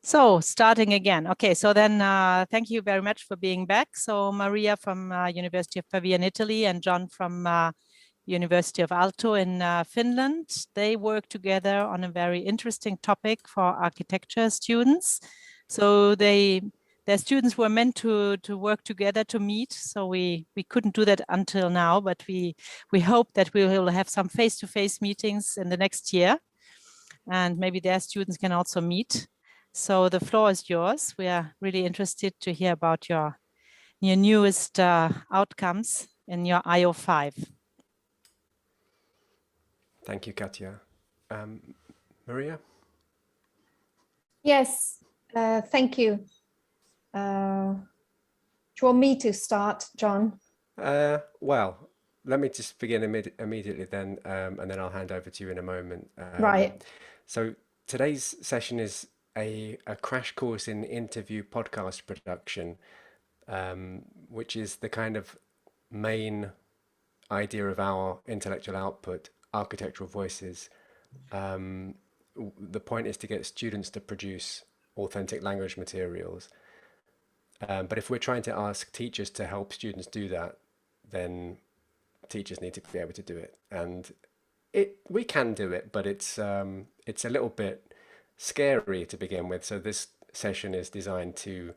So starting again. Okay, so then thank you very much for being back. So Maria from University of Pavia in Italy and John from University of Aalto in Finland. They work together on a very interesting topic for architecture students. So their students were meant to work together to meet. So we couldn't do that until now, but we hope that we will have some face-to-face meetings in the next year, and maybe their students can also meet. So the floor is yours. We are really interested to hear about your newest outcomes in your IO5. Thank you, Katja. Maria? Yes, thank you. Do you want me to start, John? Well, let me just begin immediately then, and then I'll hand over to you in a moment. Right. So today's session is a crash course in interview podcast production, which is the kind of main idea of our intellectual output, architectural voices. The point is to get students to produce authentic language materials. But if we're trying to ask teachers to help students do that, then teachers need to be able to do it. And we can do it, but it's a little bit scary to begin with. So this session is designed to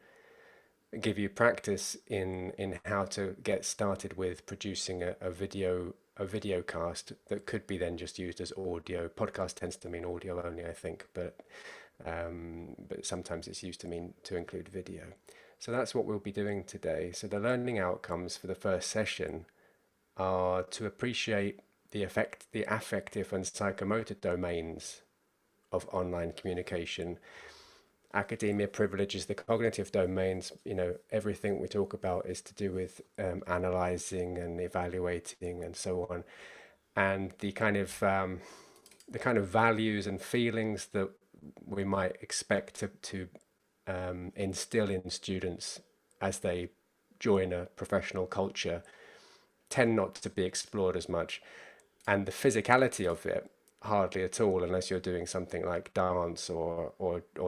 give you practice in how to get started with producing a video cast that could be then just used as audio. Podcast tends to mean audio only, I think, but sometimes it's used to include video. So that's what we'll be doing today. So the learning outcomes for the first session are to appreciate the affective and psychomotor domains of online communication. Academia privileges the cognitive domains. Everything we talk about is to do with analyzing and evaluating and so on, and the kind of values and feelings that we might expect to instill in students as they join a professional culture tend not to be explored as much, and the physicality of it hardly at all, unless you're doing something like dance or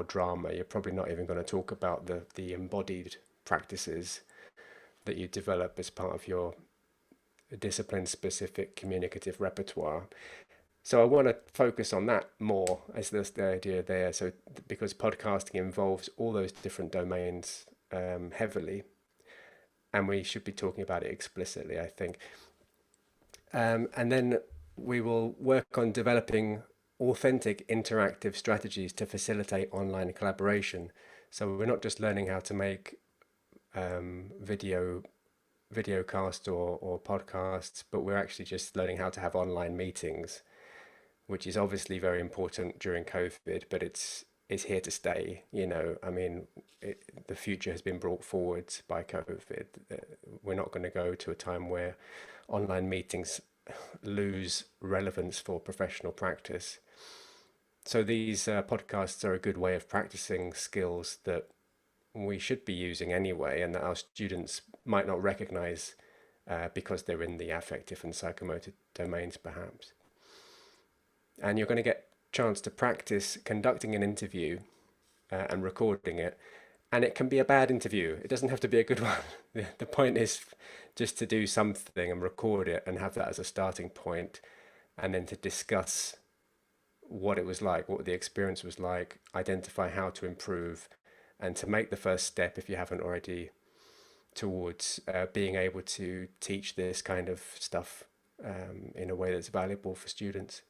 drama. You're probably not even going to talk about the embodied practices that you develop as part of your discipline-specific communicative repertoire. So I want to focus on that more as the idea there. So because podcasting involves all those different domains heavily, and we should be talking about it explicitly, I think. And then we will work on developing authentic interactive strategies to facilitate online collaboration. So we're not just learning how to make videocast or podcasts, but we're actually just learning how to have online meetings, which is obviously very important during COVID, but it's here to stay. The future has been brought forward by COVID. We're not going to go to a time where online meetings lose relevance for professional practice. So these podcasts are a good way of practicing skills that we should be using anyway, and that our students might not recognize because they're in the affective and psychomotor domains, perhaps. And you're going to get a chance to practice conducting an interview and recording it. And it can be a bad interview. It doesn't have to be a good one. The point is just to do something and record it and have that as a starting point, and then to discuss what it was like, what the experience was like, identify how to improve, and to make the first step, if you haven't already, towards being able to teach this kind of stuff in a way that's valuable for students.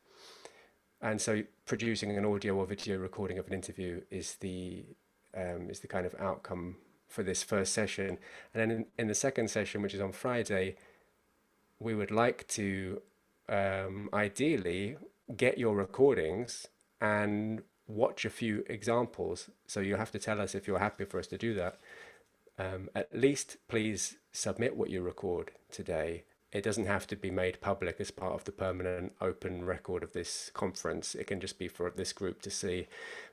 And so producing an audio or video recording of an interview is the kind of outcome for this first session. And then in the second session, which is on Friday, we would like to ideally get your recordings and watch a few examples. So you'll have to tell us if you're happy for us to do that. At least please submit what you record today. It doesn't have to be made public as part of the permanent open record of this conference. It can just be for this group to see.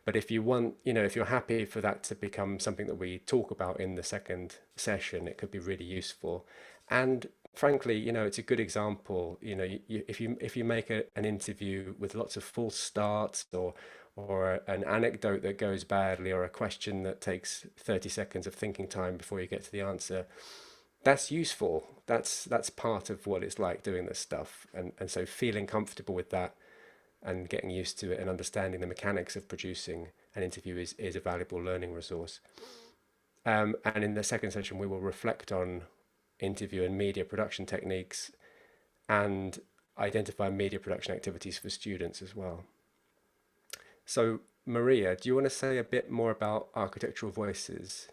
But if you want, if you're happy for that to become something that we talk about in the second session, it could be really useful. And frankly, you know, it's a good example. You know, if you make an interview with lots of false starts, or an anecdote that goes badly, or a question that takes 30 seconds of thinking time before you get to the answer, that's useful. That's part of what it's like doing this stuff. And so feeling comfortable with that and getting used to it and understanding the mechanics of producing an interview is a valuable learning resource. And in the second session, we will reflect on interview and media production techniques and identify media production activities for students as well. So, Maria, do you want to say a bit more about architectural voices?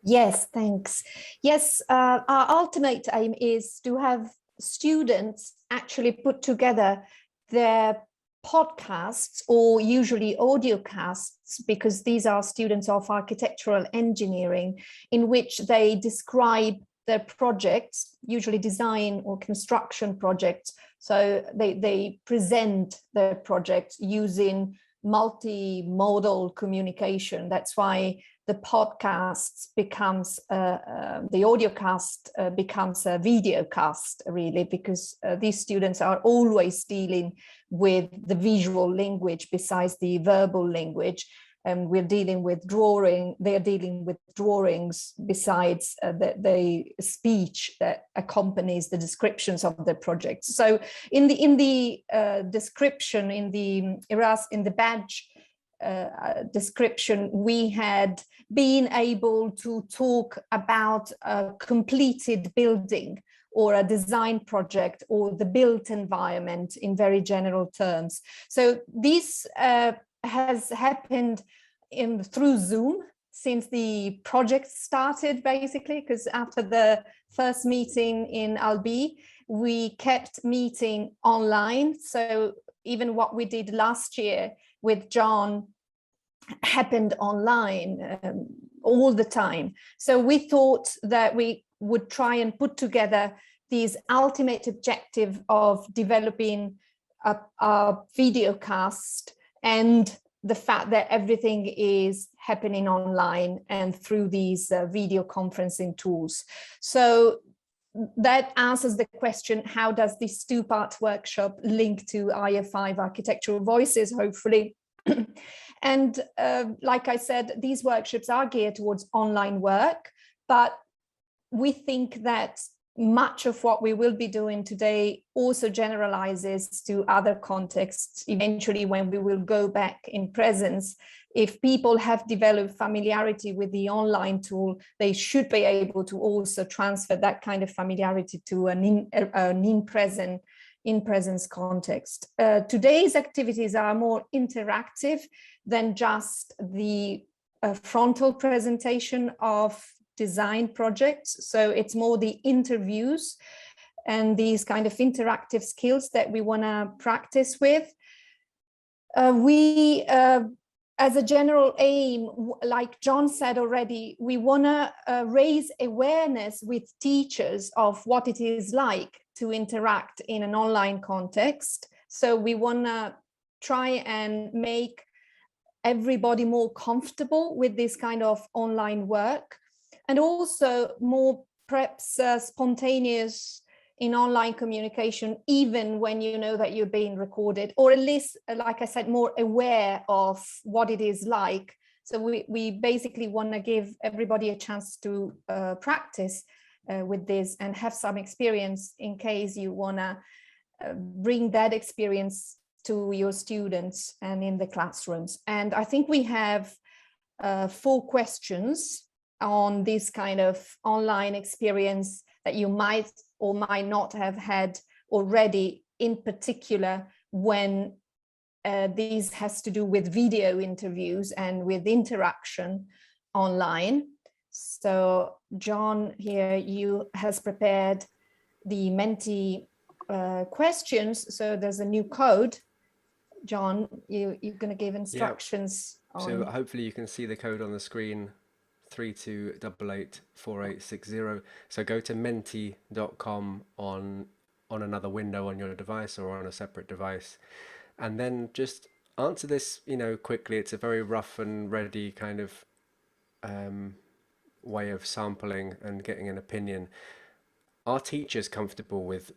Yes, thanks. Yes, our ultimate aim is to have students actually put together their podcasts, or usually audiocasts, because these are students of architectural engineering, in which they describe their projects, usually design or construction projects. So they present their projects using multimodal communication. That's why the podcast becomes the audiocast becomes a videocast, really, because these students are always dealing with the visual language besides the verbal language. And we're dealing with they're dealing with drawings besides the speech that accompanies the descriptions of the projects. So in the description, in the badge description, we had been able to talk about a completed building or a design project or the built environment in very general terms. So this has happened through Zoom since the project started, basically, because after the first meeting in Albi, we kept meeting online. So even what we did last year with John happened online all the time. So we thought that we would try and put together these ultimate objective of developing a videocast, and the fact that everything is happening online and through these video conferencing tools. So that answers the question, how does this two-part workshop link to IO5 architectural voices, hopefully? And like I said, these workshops are geared towards online work, but we think that much of what we will be doing today also generalizes to other contexts. Eventually, when we will go back in presence, if people have developed familiarity with the online tool, they should be able to also transfer that kind of familiarity to an in-presence context. Today's activities are more interactive than just the frontal presentation of design projects. So it's more the interviews and these kind of interactive skills that we want to practice with. As a general aim, like John said already, we want to raise awareness with teachers of what it is like to interact in an online context. So we want to try and make everybody more comfortable with this kind of online work, and also more perhaps spontaneous in online communication, even when you know that you're being recorded, or at least, like I said, more aware of what it is like. So we basically want to give everybody a chance to practice with this and have some experience in case you want to bring that experience to your students and in the classrooms. And I think we have 4 questions on this kind of online experience that you might or might not have had already, in particular when this has to do with video interviews and with interaction online. So John here, you has prepared the Menti questions. So there's a new code. John, you're going to give instructions. Yeah. So hopefully you can see the code on the screen, 32884860. So go to menti.com on another window on your device or on a separate device, and then just answer this, quickly. It's a very rough and ready kind of way of sampling and getting an opinion. are teachers comfortable with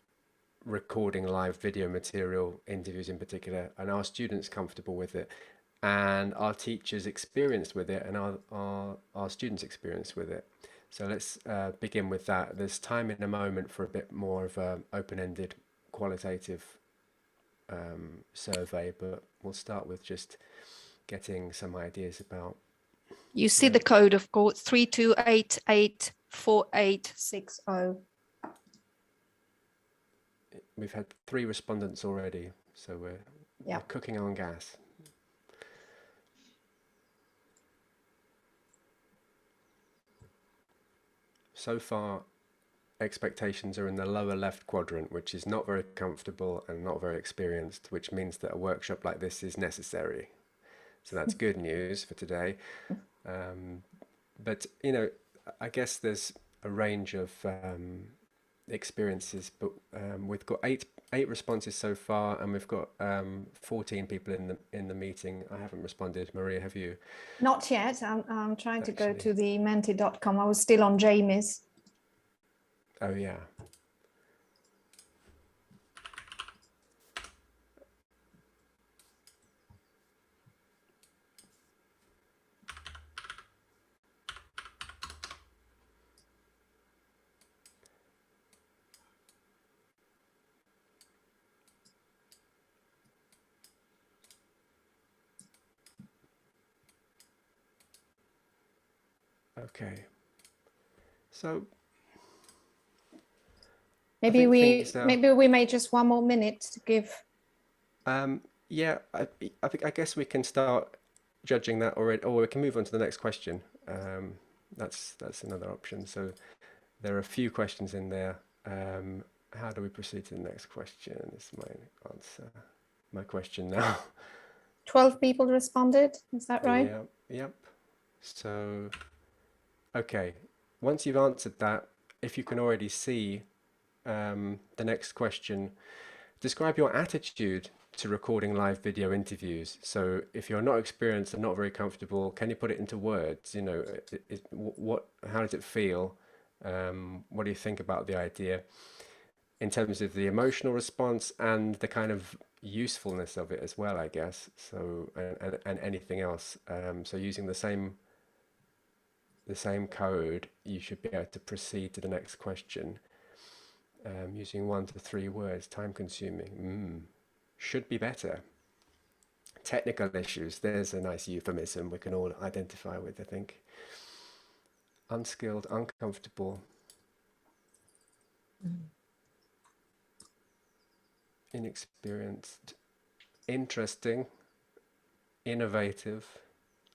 recording live video material, interviews in particular, and are students comfortable with it? And are teachers experienced with it, and are students experienced with it? So let's begin with that. There's time in a moment for a bit more of an open-ended qualitative survey, but we'll start with just getting some ideas about. You see the code, of course, 32884860. We've had 3 respondents already, so we're cooking on gas. So far, expectations are in the lower left quadrant, which is not very comfortable and not very experienced, which means that a workshop like this is necessary. So that's good news for today. But, you know, I guess there's a range of experiences, but we've got eight responses so far, and we've got 14 people in the meeting. I haven't responded. Maria, have you? Not yet. I'm trying to go to the menti.com. I was still on Jamie's. Oh yeah. Okay, so maybe we may just 1 more minute to give. Yeah, I guess we can start judging that already, or we can move on to the next question. That's another option. So there are a few questions in there. How do we proceed to the next question? Is my answer, my question now. 12 people responded. Is that right? Yeah. Yep. So. Okay, once you've answered that, if you can already see the next question, describe your attitude to recording live video interviews. So if you're not experienced and not very comfortable, can you put it into words? You know, how does it feel? What do you think about the idea in terms of the emotional response and the kind of usefulness of it as well, I guess. So, and anything else. So using the same code, you should be able to proceed to the next question using 1 to 3 words. Time consuming. Should be better. Technical issues. There's a nice euphemism we can all identify with, I think. Unskilled, uncomfortable. Inexperienced. Interesting. Innovative.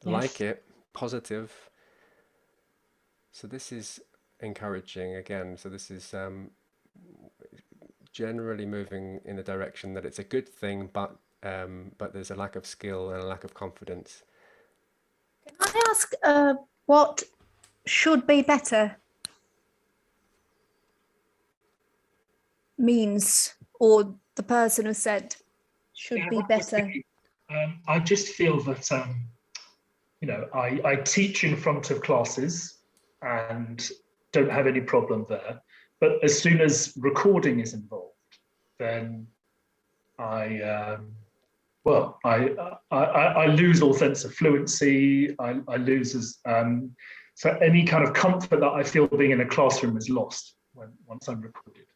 Yes. Like it. Positive. So this is encouraging again. So this is generally moving in the direction that it's a good thing, but there's a lack of skill and a lack of confidence. Can I ask what should be better means, or the person who said should be better? I just feel that you know, I teach in front of classes and don't have any problem there. But as soon as recording is involved, then I lose all sense of fluency. I lose so any kind of comfort that I feel being in a classroom is lost once I'm recorded.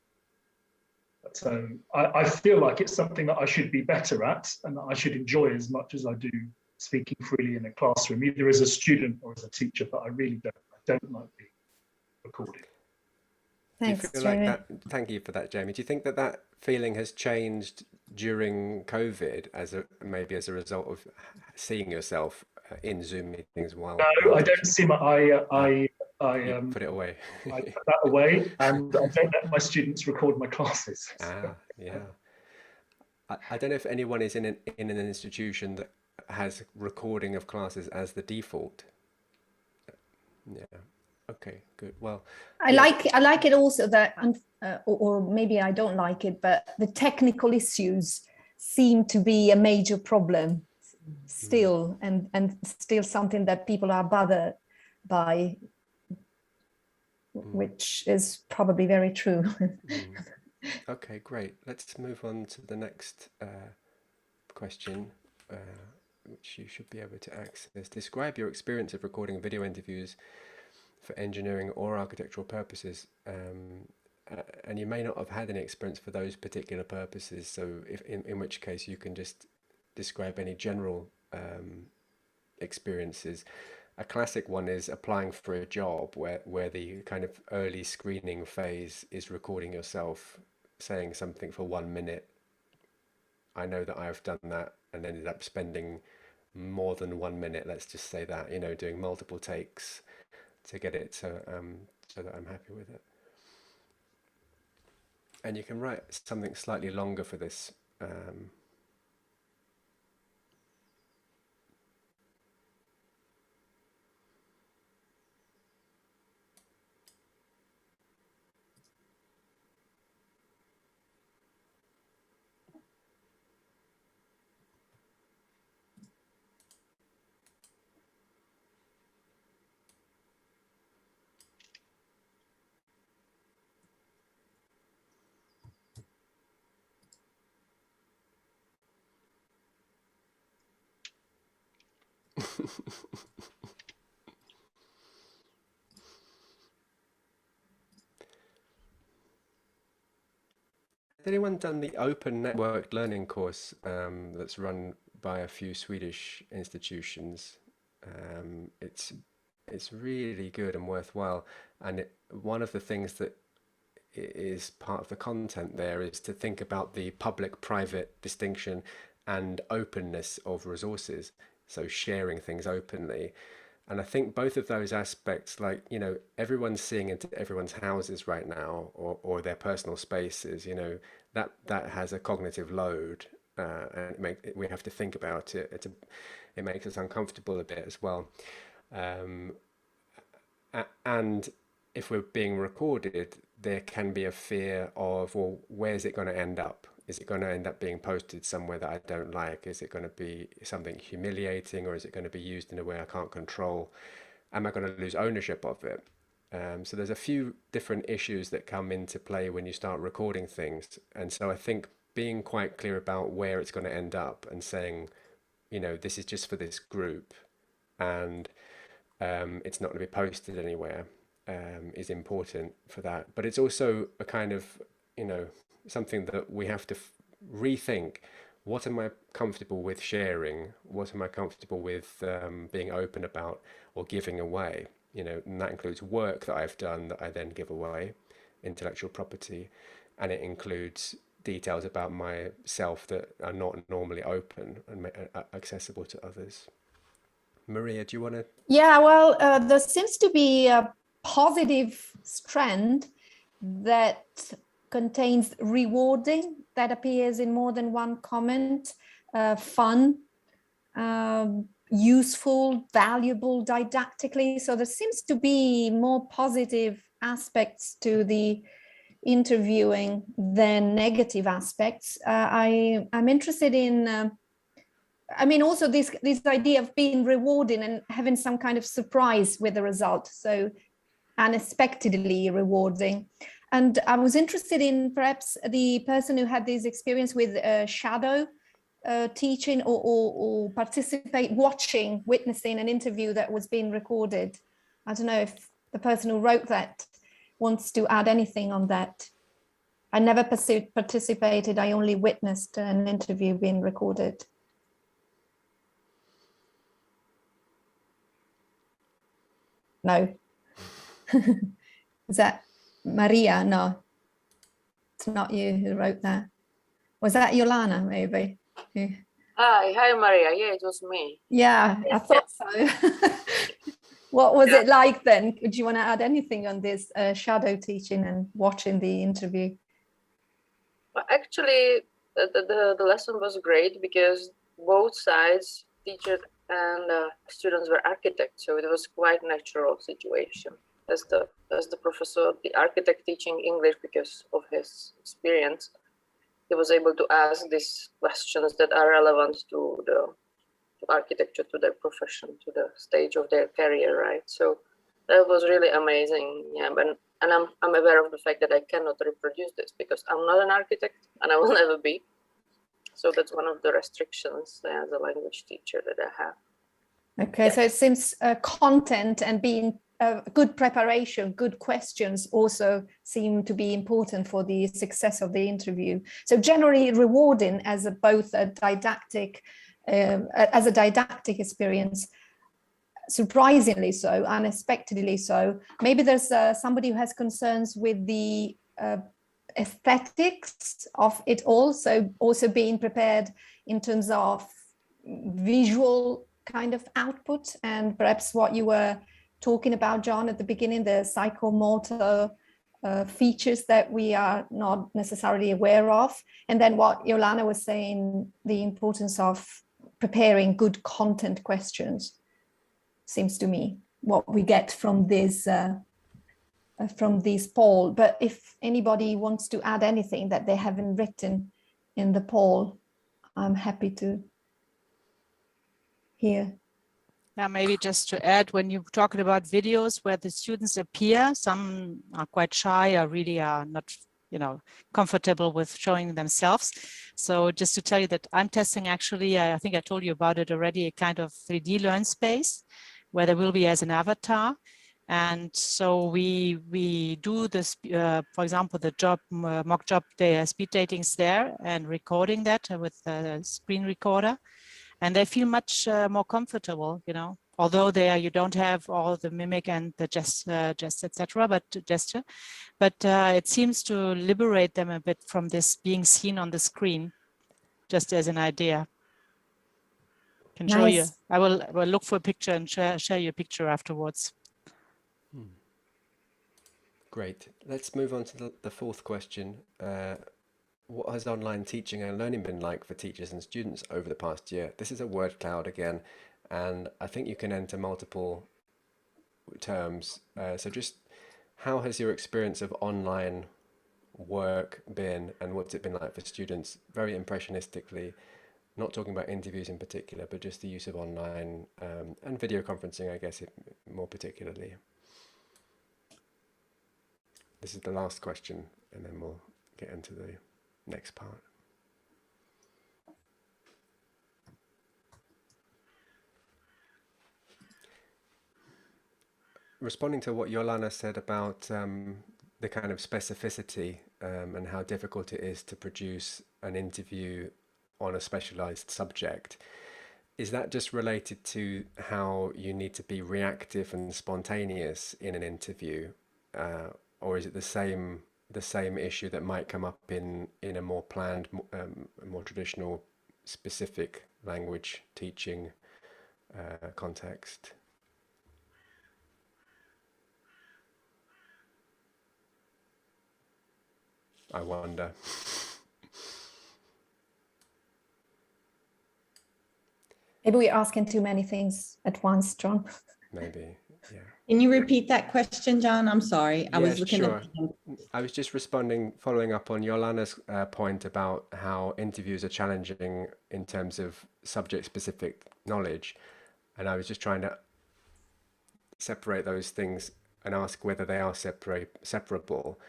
So I feel like it's something that I should be better at and that I should enjoy as much as I do speaking freely in a classroom, either as a student or as a teacher, but I really don't like being recorded. Thanks, do you feel Jamie. like that? Thank you for that, Jamie. Do you think that feeling has changed during COVID maybe as a result of seeing yourself in Zoom meetings while? No, I don't see I put it away. I put that away, and I don't let my students record my classes. Yeah. I don't know if anyone is in an institution that has recording of classes as the default. Yeah. Okay, good. Well, I like it also that, or maybe I don't like it, but the technical issues seem to be a major problem still, and still something that people are bothered by. which is probably very true. Okay, great. Let's move on to the next question, which you should be able to access. Describe your experience of recording video interviews for engineering or architectural purposes. And you may not have had any experience for those particular purposes, so in which case you can just describe any general experiences. A classic one is applying for a job where the kind of early screening phase is recording yourself saying something for 1 minute. I know that I've done that and ended up spending more than 1 minute, let's just say that, you know, doing multiple takes to get it so that I'm happy with it. And you can write something slightly longer for this. Has anyone done the open networked learning course that's run by a few Swedish institutions? It's really good and worthwhile. And one of the things that is part of the content there is to think about the public-private distinction and openness of resources. So sharing things openly. And I think both of those aspects, like, you know, everyone's seeing into everyone's houses right now, or their personal spaces, you know, that has a cognitive load, and we have to think about it. It makes us uncomfortable a bit as well. And if we're being recorded, there can be a fear of, well, where's it going to end up? Is it going to end up being posted somewhere that I don't like? Is it going to be something humiliating, or is it going to be used in a way I can't control? Am I going to lose ownership of it? So there's a few different issues that come into play when you start recording things. And so I think being quite clear about where it's going to end up and saying, you know, this is just for this group and it's not going to be posted anywhere is important for that. But it's also a kind of, you know, something that we have to rethink. What am I comfortable with sharing? What am I comfortable with being open about or giving away? You know, and that includes work that I've done that I then give away, intellectual property, and it includes details about myself that are not normally open and accessible to others. Maria, do you want to? Yeah, well, there seems to be a positive strand that contains rewarding, that appears in more than one comment, fun, useful, valuable, didactically. So there seems to be more positive aspects to the interviewing than negative aspects. I'm interested in, I mean, also this idea of being rewarding and having some kind of surprise with the result. So unexpectedly rewarding. And I was interested in perhaps the person who had this experience with shadow teaching or witnessing an interview that was being recorded. I don't know if the person who wrote that wants to add anything on that. I never participated, I only witnessed an interview being recorded. No. Is that Maria? No, it's not you who wrote that. Was that Yolana, maybe? Hi, Maria. Yeah, it was me. Yeah, I thought so. What was it like then? Would you want to add anything on this shadow teaching and watching the interview? Well, actually, the lesson was great because both sides, teacher and students, were architects, so it was quite natural situation. As the professor, the architect teaching English because of his experience, he was able to ask these questions that are relevant to architecture, to their profession, to the stage of their career, right? So that was really amazing. Yeah, but And I'm aware of the fact that I cannot reproduce this because I'm not an architect and I will never be. So that's one of the restrictions as a language teacher that I have. Okay, Yeah. so it seems content and being good preparation, good questions also seem to be important for the success of the interview. So generally rewarding as both a didactic, as a didactic experience, surprisingly so, unexpectedly so. Maybe there's somebody who has concerns with the aesthetics of it all, so also being prepared in terms of visual kind of output, and perhaps what you were talking about, John, at the beginning, the psychomotor features that we are not necessarily aware of, and then what Yolanda was saying, the importance of preparing good content questions, seems to me what we get from this poll. But if anybody wants to add anything that they haven't written in the poll, I'm happy to hear. Yeah, maybe just to add, when you're talking about videos where the students appear, some are quite shy or really are not, comfortable with showing themselves. So just to tell you that I'm testing actually, I think I told you about it already, a kind of 3D learn space where there will be as an avatar. And so we do this, for example, the mock job speed datings there and recording that with a screen recorder. And they feel much more comfortable, although you don't have all the mimic and the gesture, etc. But it seems to liberate them a bit from this being seen on the screen, just as an idea. Can show you. I will look for a picture and share you a picture afterwards. Great. Let's move on to the fourth question. What has online teaching and learning been like for teachers and students over the past year? This is a word cloud again, and I think you can enter multiple terms. So just how has your experience of online work been, and what's it been like for students? Very impressionistically, not talking about interviews in particular, but just the use of online and video conferencing, I guess, more particularly. This is the last question, and then we'll get into the next part. Responding to what Yolanda said about the kind of specificity and how difficult it is to produce an interview on a specialized subject, is that just related to how you need to be reactive and spontaneous in an interview? Or is it the same issue that might come up in a more planned, more traditional, specific language teaching context? I wonder. Maybe we're asking too many things at once, John. Maybe, yeah. Can you repeat that question, John? I'm sorry. I was looking sure. at. I was just following up on Yolanda's point about how interviews are challenging in terms of subject-specific knowledge. And I was just trying to separate those things and ask whether they are separable.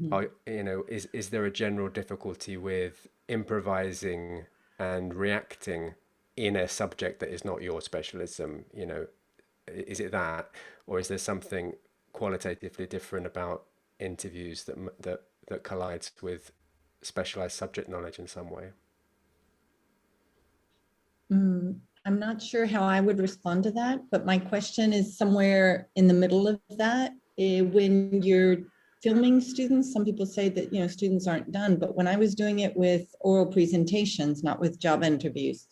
Mm-hmm. Is there a general difficulty with improvising and reacting in a subject that is not your specialism? Is it that, or is there something qualitatively different about interviews that collides with specialized subject knowledge in some way? I'm not sure how I would respond to that, but my question is somewhere in the middle of that. When you're filming students, some people say that students aren't done, but when I was doing it with oral presentations, not with job interviews,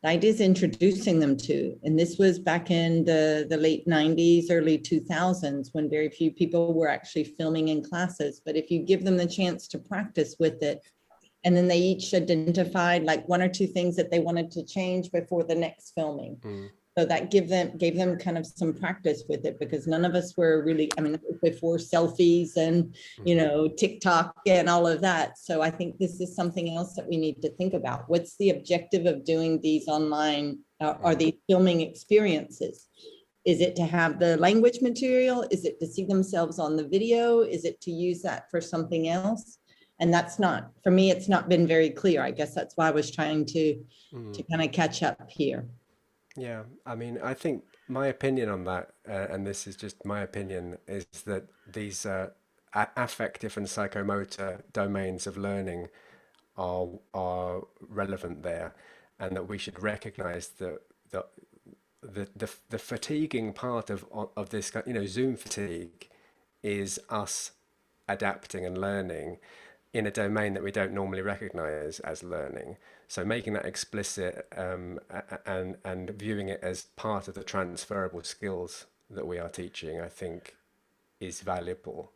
the idea is introducing them to, and this was back in the late 90s, early 2000s, when very few people were actually filming in classes. But if you give them the chance to practice with it, and then they each identified like one or two things that they wanted to change before the next filming. So that gave them kind of some practice with it, because none of us were really, before selfies and, TikTok and all of that. So I think this is something else that we need to think about. What's the objective of doing these online or these filming experiences? Is it to have the language material? Is it to see themselves on the video? Is it to use that for something else? And that's not, for me, it's not been very clear. I guess that's why I was trying to kind of catch up here. Yeah, I mean, I think my opinion on that, and this is just my opinion, is that these affective and psychomotor domains of learning are relevant there, and that we should recognize the the fatiguing part of this, Zoom fatigue is us adapting and learning in a domain that we don't normally recognize as learning. So making that explicit, and viewing it as part of the transferable skills that we are teaching, I think is valuable.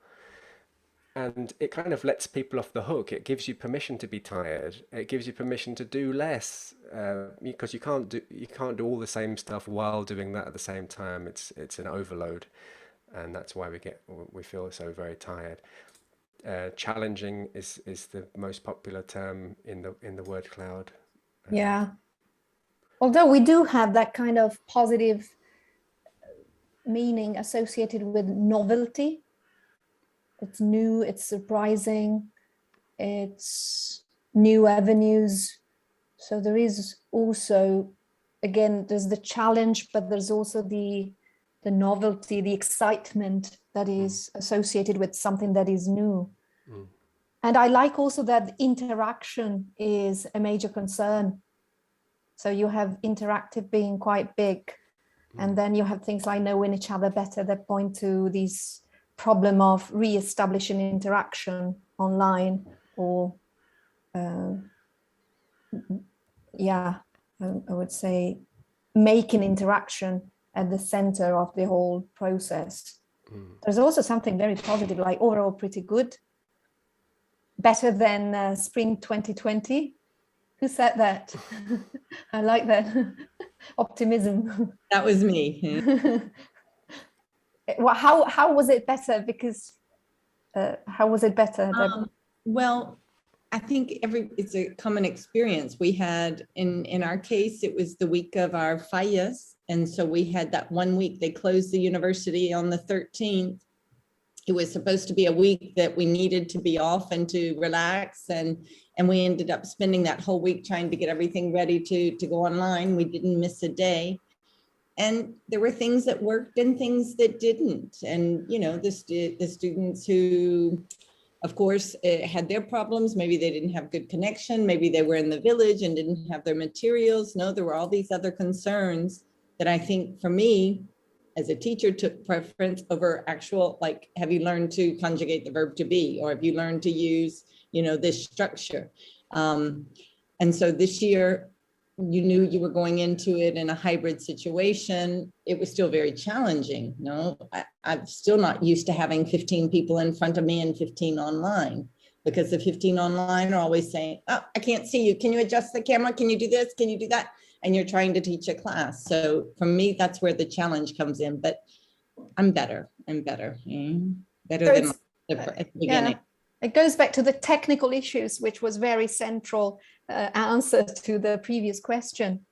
And it kind of lets people off the hook. It gives you permission to be tired. It gives you permission to do less, because you can't do all the same stuff while doing that at the same time. It's an overload, and that's why we feel so very tired. Challenging is the most popular term in the word cloud. Yeah. Although we do have that kind of positive meaning associated with novelty. It's new, it's surprising, it's new avenues. So there is also, again, there's the challenge, but there's also the novelty, the excitement that is associated with something that is new. And I like also that interaction is a major concern. So you have interactive being quite big, and then you have things like knowing each other better that point to these problem of re-establishing interaction online, or I would say making interaction at the center of the whole process. There's also something very positive, like overall pretty good, better than spring 2020. Who said that? I like that optimism. That was me. Well, how was it better? Because how was it better? Well, I think it's a common experience. We had, in our case, it was the week of our fallas. And so we had that 1 week. They closed the university on the 13th. It was supposed to be a week that we needed to be off and to relax. And we ended up spending that whole week trying to get everything ready to go online. We didn't miss a day. And there were things that worked and things that didn't. And, the students who, of course, had their problems. Maybe they didn't have good connection. Maybe they were in the village and didn't have their materials. No, there were all these other concerns that I think for me, as a teacher, took preference over actual, like, have you learned to conjugate the verb to be, or have you learned to use, this structure? And so this year, you knew you were going into it in a hybrid situation. It was still very challenging. I'm still not used to having 15 people in front of me and 15 online, because the 15 online are always saying, oh, I can't see you. Can you adjust the camera? Can you do this? Can you do that? And you're trying to teach a class. So for me, that's where the challenge comes in, but I'm better. Better than at the beginning. Yeah. It goes back to the technical issues, which was very central answer to the previous question.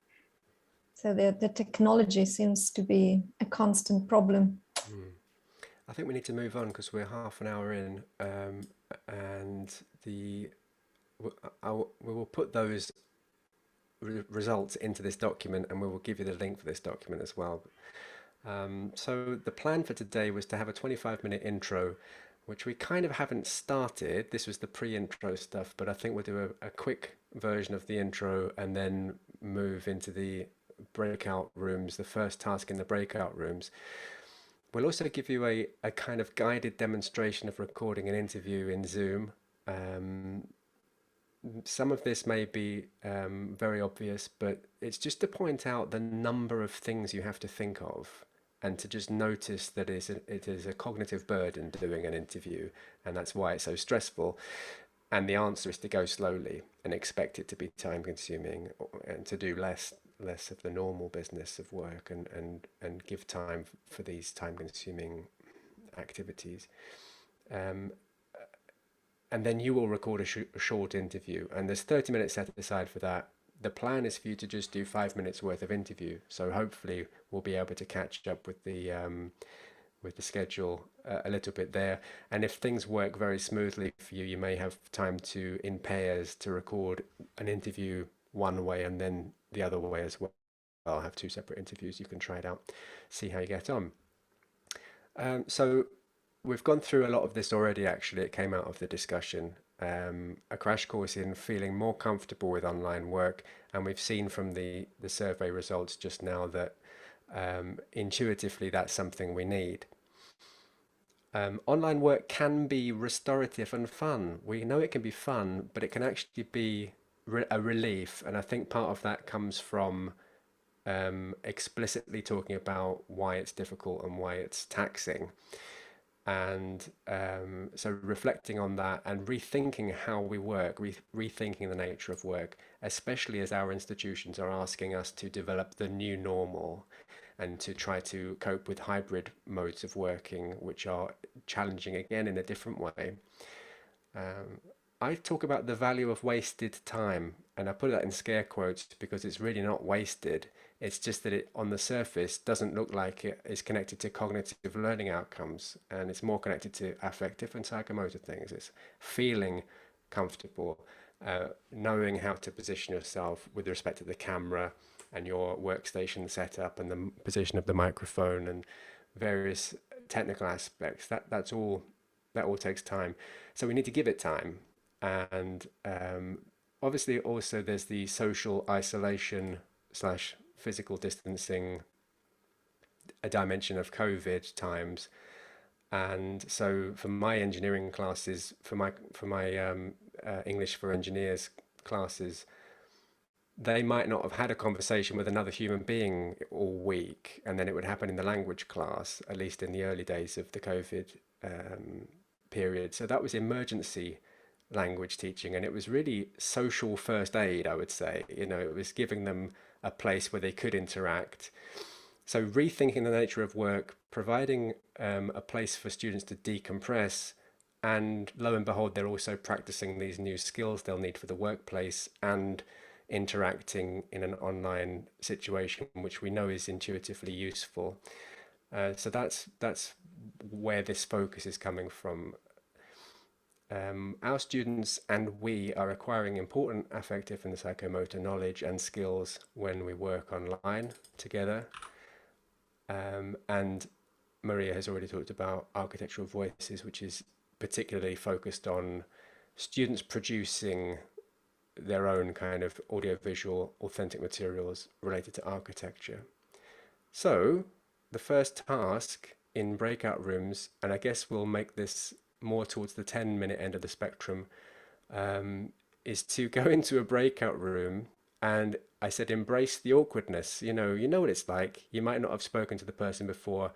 So the technology seems to be a constant problem. I think we need to move on because we're half an hour in, and we will put those results into this document, and we will give you the link for this document as well. So the plan for today was to have a 25-minute intro, which we kind of haven't started. This was the pre-intro stuff, but I think we'll do a quick version of the intro and then move into the breakout rooms, the first task in the breakout rooms. We'll also give you a kind of guided demonstration of recording an interview in Zoom. Some of this may be very obvious, but it's just to point out the number of things you have to think of, and to just notice that it is a cognitive burden doing an interview, and that's why it's so stressful. And the answer is to go slowly and expect it to be time consuming, and to do less of the normal business of work, and give time for these time consuming activities. And then you will record a short interview, and there's 30 minutes set aside for that. the plan is for you to just do 5 minutes worth of interview. So hopefully we'll be able to catch up with the schedule a little bit there. And if things work very smoothly for you, you may have time to, in pairs, to record an interview one way and then the other way as well. I'll have 2 separate interviews. You can try it out, see how you get on. So we've gone through a lot of this already, actually. It came out of the discussion. A crash course in feeling more comfortable with online work. And we've seen from the survey results just now that intuitively that's something we need. Online work can be restorative and fun. We know it can be fun, but it can actually be a relief. And I think part of that comes from explicitly talking about why it's difficult and why it's taxing. And so reflecting on that and rethinking how we work, rethinking the nature of work, especially as our institutions are asking us to develop the new normal and to try to cope with hybrid modes of working, which are challenging again in a different way. I talk about the value of wasted time, and I put that in scare quotes because it's really not wasted. It's just that it, on the surface, doesn't look like it is connected to cognitive learning outcomes, and it's more connected to affective and psychomotor things. It's feeling comfortable, knowing how to position yourself with respect to the camera and your workstation setup and the position of the microphone and various technical aspects. That all takes time. So we need to give it time. And obviously also there's the social isolation / physical distancing, a dimension of COVID times. And so for my engineering classes, for my English for engineers classes, they might not have had a conversation with another human being all week, and then it would happen in the language class, at least in the early days of the COVID period. So that was emergency language teaching, and it was really social first aid, I would say. You know, it was giving them a place where they could interact. So rethinking the nature of work, providing a place for students to decompress, and lo and behold, they're also practicing these new skills they'll need for the workplace and interacting in an online situation, which we know is intuitively useful. So that's where this focus is coming from. Our students and we are acquiring important affective and psychomotor knowledge and skills when we work online together. And Maria has already talked about architectural voices, which is particularly focused on students producing their own kind of audiovisual authentic materials related to architecture. So the first task in breakout rooms, and I guess we'll make this more towards the 10-minute end of the spectrum, is to go into a breakout room and, I said, embrace the awkwardness. You know what it's like. You might not have spoken to the person before,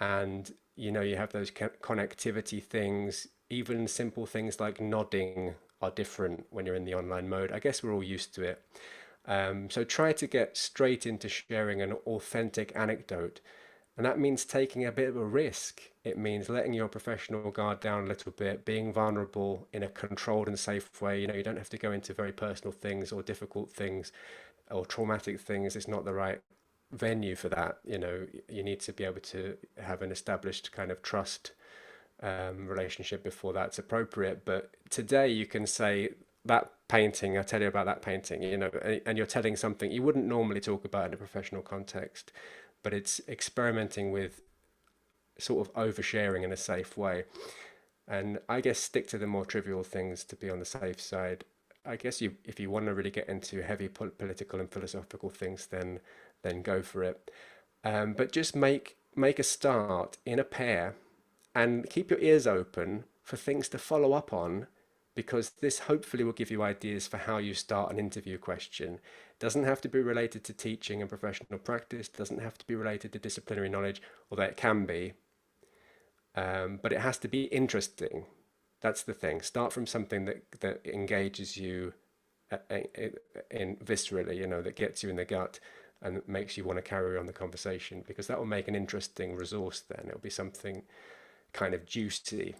and you have those connectivity things. Even simple things like nodding are different when you're in the online mode. I guess we're all used to it. So try to get straight into sharing an authentic anecdote. And that means taking a bit of a risk. It means letting your professional guard down a little bit, being vulnerable in a controlled and safe way. You don't have to go into very personal things or difficult things or traumatic things. It's not the right venue for that. You need to be able to have an established kind of trust relationship before that's appropriate. But today you can say, that painting, I tell you about that painting, and you're telling something you wouldn't normally talk about in a professional context, but it's experimenting with sort of oversharing in a safe way. And I guess stick to the more trivial things to be on the safe side. I guess if you want to really get into heavy political and philosophical things, then go for it. But just make a start in a pair, and keep your ears open for things to follow up on, because this hopefully will give you ideas for how you start an interview question. It doesn't have to be related to teaching and professional practice, doesn't have to be related to disciplinary knowledge, although it can be. But it has to be interesting. That's the thing. Start from something that engages you in viscerally, that gets you in the gut and makes you want to carry on the conversation, because that will make an interesting resource then. It'll be something kind of juicy,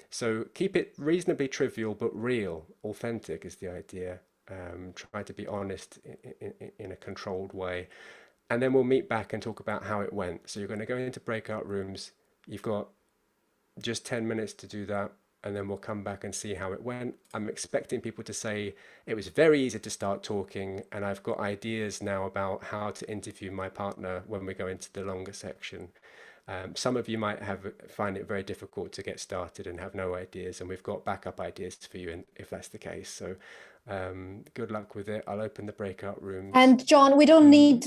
So keep it reasonably trivial but real. Authentic is the idea. try to be honest in a controlled way. And then we'll meet back and talk about how it went. So you're going to go into breakout rooms. You've got just 10 minutes to do that, and then we'll come back and see how it went. I'm expecting people to say it was very easy to start talking, and I've got ideas now about how to interview my partner when we go into the longer section. Some of you might find it very difficult to get started and have no ideas, and we've got backup ideas for you if that's the case. So good luck with it. I'll open the breakout rooms. And John, we don't need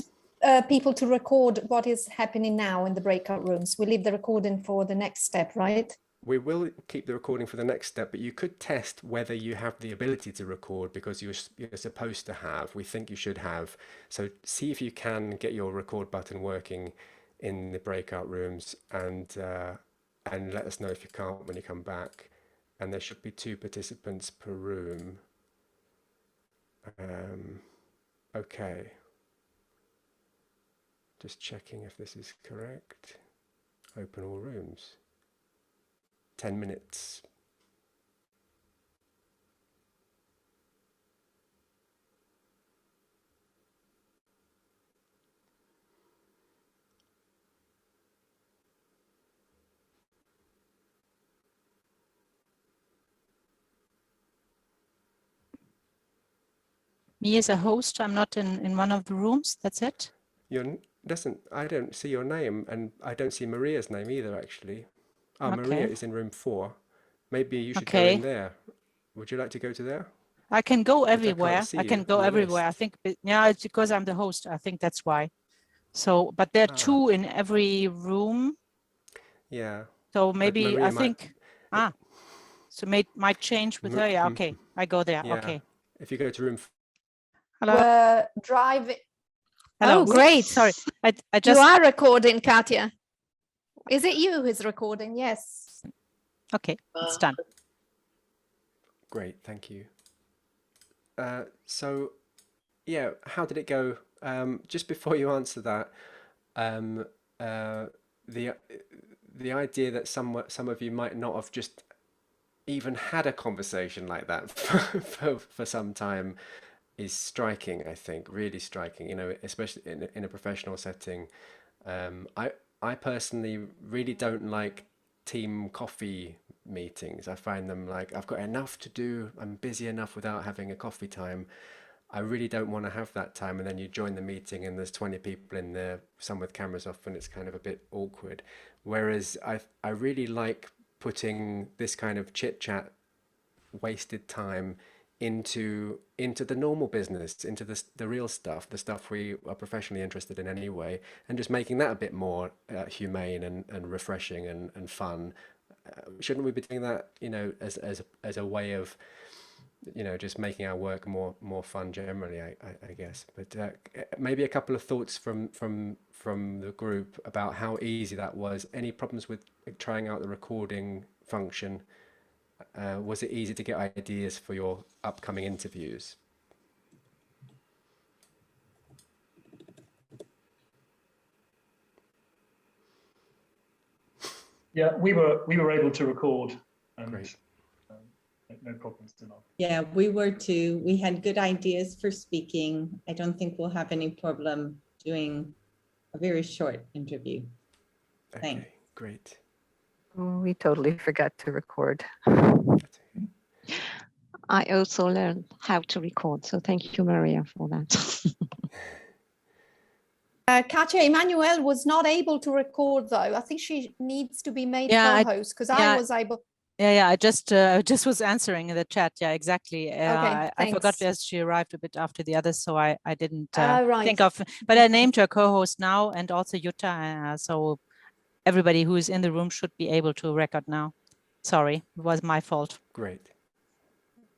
people to record what is happening now in the breakout rooms. We leave the recording for the next step, right? We will keep the recording for the next step, but you could test whether you have the ability to record, because you're supposed to have. We think you should have. So see if you can get your record button working in the breakout rooms, and let us know if you can't when you come back. And there should be 2 participants per room. Okay. Just checking if this is correct. Open all rooms. 10 minutes. Me as a host, I'm not in one of the rooms. That's it. I don't see your name, and I don't see Maria's name either, actually. Oh, Okay. Maria is in room 4. Maybe you should go Okay. in there. Would you like to go to there? I can go I everywhere. can't see I can you go on the everywhere. I list. think, yeah, it's because I'm the host. I think that's why. So, but there are 2 in every room. Yeah. So maybe Maria I think, so might change with her. Yeah, okay. I go there. Yeah. Okay. If you go to room. Hello. We're driving. Hello. Oh, great. Sorry. I You just. are recording, Katya. Is it you who's recording? Yes. Okay. It's done. Great. Thank you. So, yeah, how did it go? Just before you answer that, the idea that some of you might not have just even had a conversation like that for some time is striking, I think, really striking, especially in a professional setting. I personally really don't like team coffee meetings. I find them like, I've got enough to do, I'm busy enough without having a coffee time. I really don't want to have that time, and then you join the meeting and there's 20 people in there, some with cameras off, and it's kind of a bit awkward. Whereas I really like putting this kind of chit chat, wasted time into the normal business, into the real stuff, the stuff we are professionally interested in anyway, and just making that a bit more humane and refreshing and fun. Shouldn't we be doing that, as a way of, just making our work more fun generally, I guess. But maybe a couple of thoughts from the group about how easy that was. Any problems with trying out the recording function? Was it easy to get ideas for your upcoming interviews? Yeah, we were able to record, and Great. No problems at all. Yeah, we were too. We had good ideas for speaking. I don't think we'll have any problem doing a very short interview. Thanks. Okay, great. We totally forgot to record. That's okay. I also learned how to record, so thank you, Maria, for that. Katya, Emmanuel was not able to record though. I think she needs to be made Yeah, co-host because I was able. Yeah, I just was answering in the chat. Yeah, exactly. I forgot thanks. as she arrived a bit after the others, so I didn't Right. think of. But I named her co-host now, and also Jutta. So everybody who is in the room should be able to record now. Sorry, it was my fault. Great.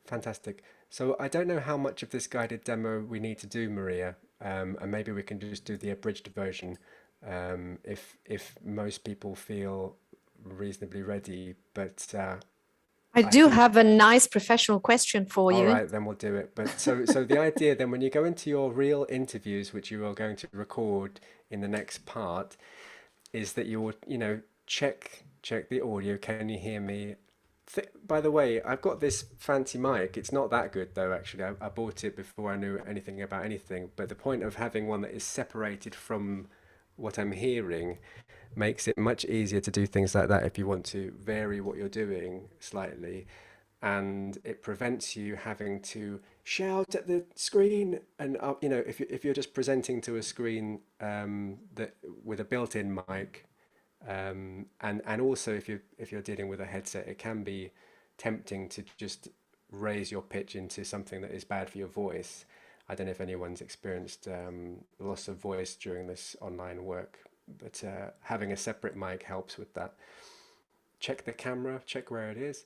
Fantastic. So I don't know how much of this guided demo we need to do, Maria, and maybe we can just do the abridged version if most people feel reasonably ready. But I do think- have a nice professional question for you. all right, then we'll do it. But so the idea then, when you go into your real interviews, which you are going to record in the next part, is that you will, check the audio. Can you hear me? By the way, I've got this fancy mic. It's not that good though, actually. I bought it before I knew anything about anything. But the point of having one that is separated from what I'm hearing makes it much easier to do things like that if you want to vary what you're doing slightly. And it prevents you having to shout at the screen. And you know, if you're just presenting to a screen that with a built-in mic, and also if you're dealing with a headset, it can be tempting to just raise your pitch into something that is bad for your voice. I don't know if anyone's experienced loss of voice during this online work, but having a separate mic helps with that. Check the camera, check where it is.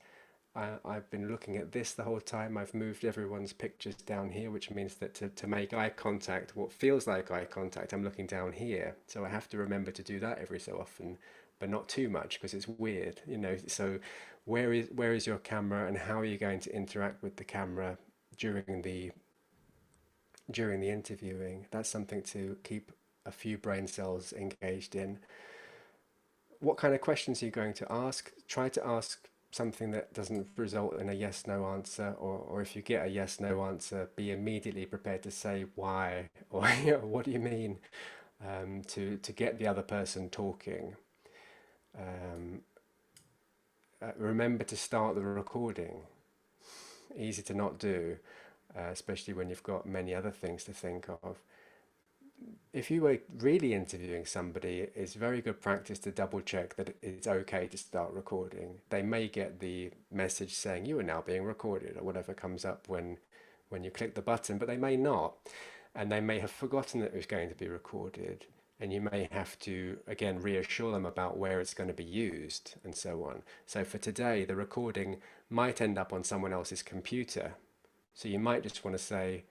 I've been looking at this the whole time. I've moved everyone's pictures down here, which means that to make eye contact, what feels like eye contact, I'm looking down here. So I have to remember to do that every so often, but not too much because it's weird, you know. So where is your camera, and how are you going to interact with the camera during the interviewing? That's something to keep a few brain cells engaged in. What kind of questions are you going to ask? Try to ask something that doesn't result in a yes/no answer, or if you get a yes/no answer, be immediately prepared to say why, or you know, what do you mean, to get the other person talking. Remember to start the recording. Easy to not do, especially when you've got many other things to think of. If you were really interviewing somebody, it's very good practice to double check that it's okay to start recording. They may get the message saying you are now being recorded, or whatever comes up when you click the button, but they may not. And they may have forgotten that it was going to be recorded. And you may have to, again, reassure them about where it's going to be used and so on. So for today, the recording might end up on someone else's computer. So you might just want to say,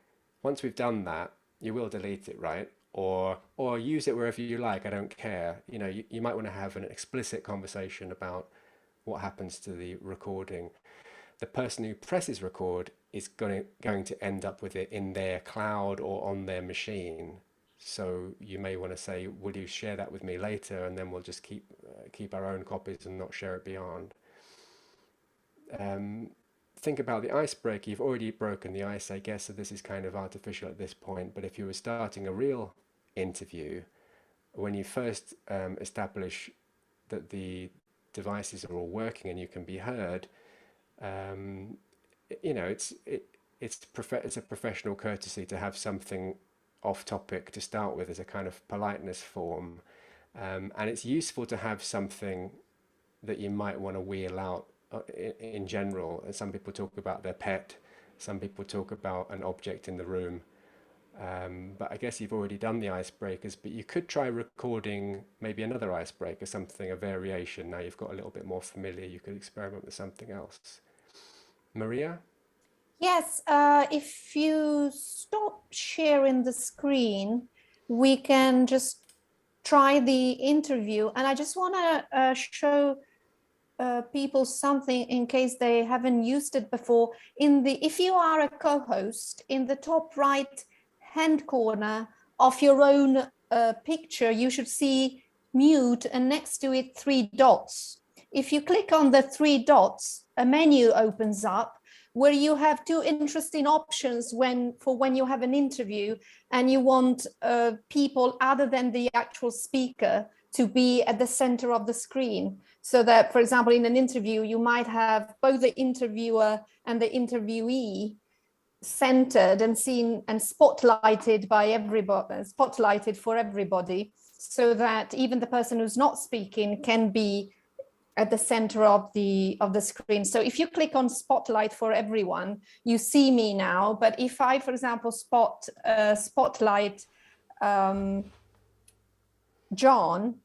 once we've done that, you will delete it, right? Or use it wherever you like, I don't care. You know, you might want to have an explicit conversation about what happens to the recording. The person who presses record is going to end up with it in their cloud or on their machine. So you may want to say, will you share that with me later? And then we'll just keep our own copies and not share it beyond. Think about the icebreaker. You've already broken the ice, I guess, so this is kind of artificial at this point. But if you were starting a real interview, when you first establish that the devices are all working and you can be heard, you know, it's a professional courtesy to have something off topic to start with as a kind of politeness form, and it's useful to have something that you might want to wheel out in general. And some people talk about their pet, some people talk about an object in the room, but I guess you've already done the icebreakers, but you could try recording maybe another icebreaker, something, a variation. Now you've got a little bit more familiar, you could experiment with something else. Maria? Yes, if you stop sharing the screen, we can just try the interview. And I just want to show people something in case they haven't used it before. If you are a co-host, in the top right hand corner of your own picture, you should see mute, and next to it 3 dots. If you click on the 3 dots, a menu opens up where you have 2 interesting options when you have an interview and you want people other than the actual speaker to be at the center of the screen. So that, for example, in an interview, you might have both the interviewer and the interviewee centered and seen and spotlighted by everybody, spotlighted for everybody, so that even the person who's not speaking can be at the center of the screen. So if you click on spotlight for everyone, you see me now. But if I, for example, spotlight John,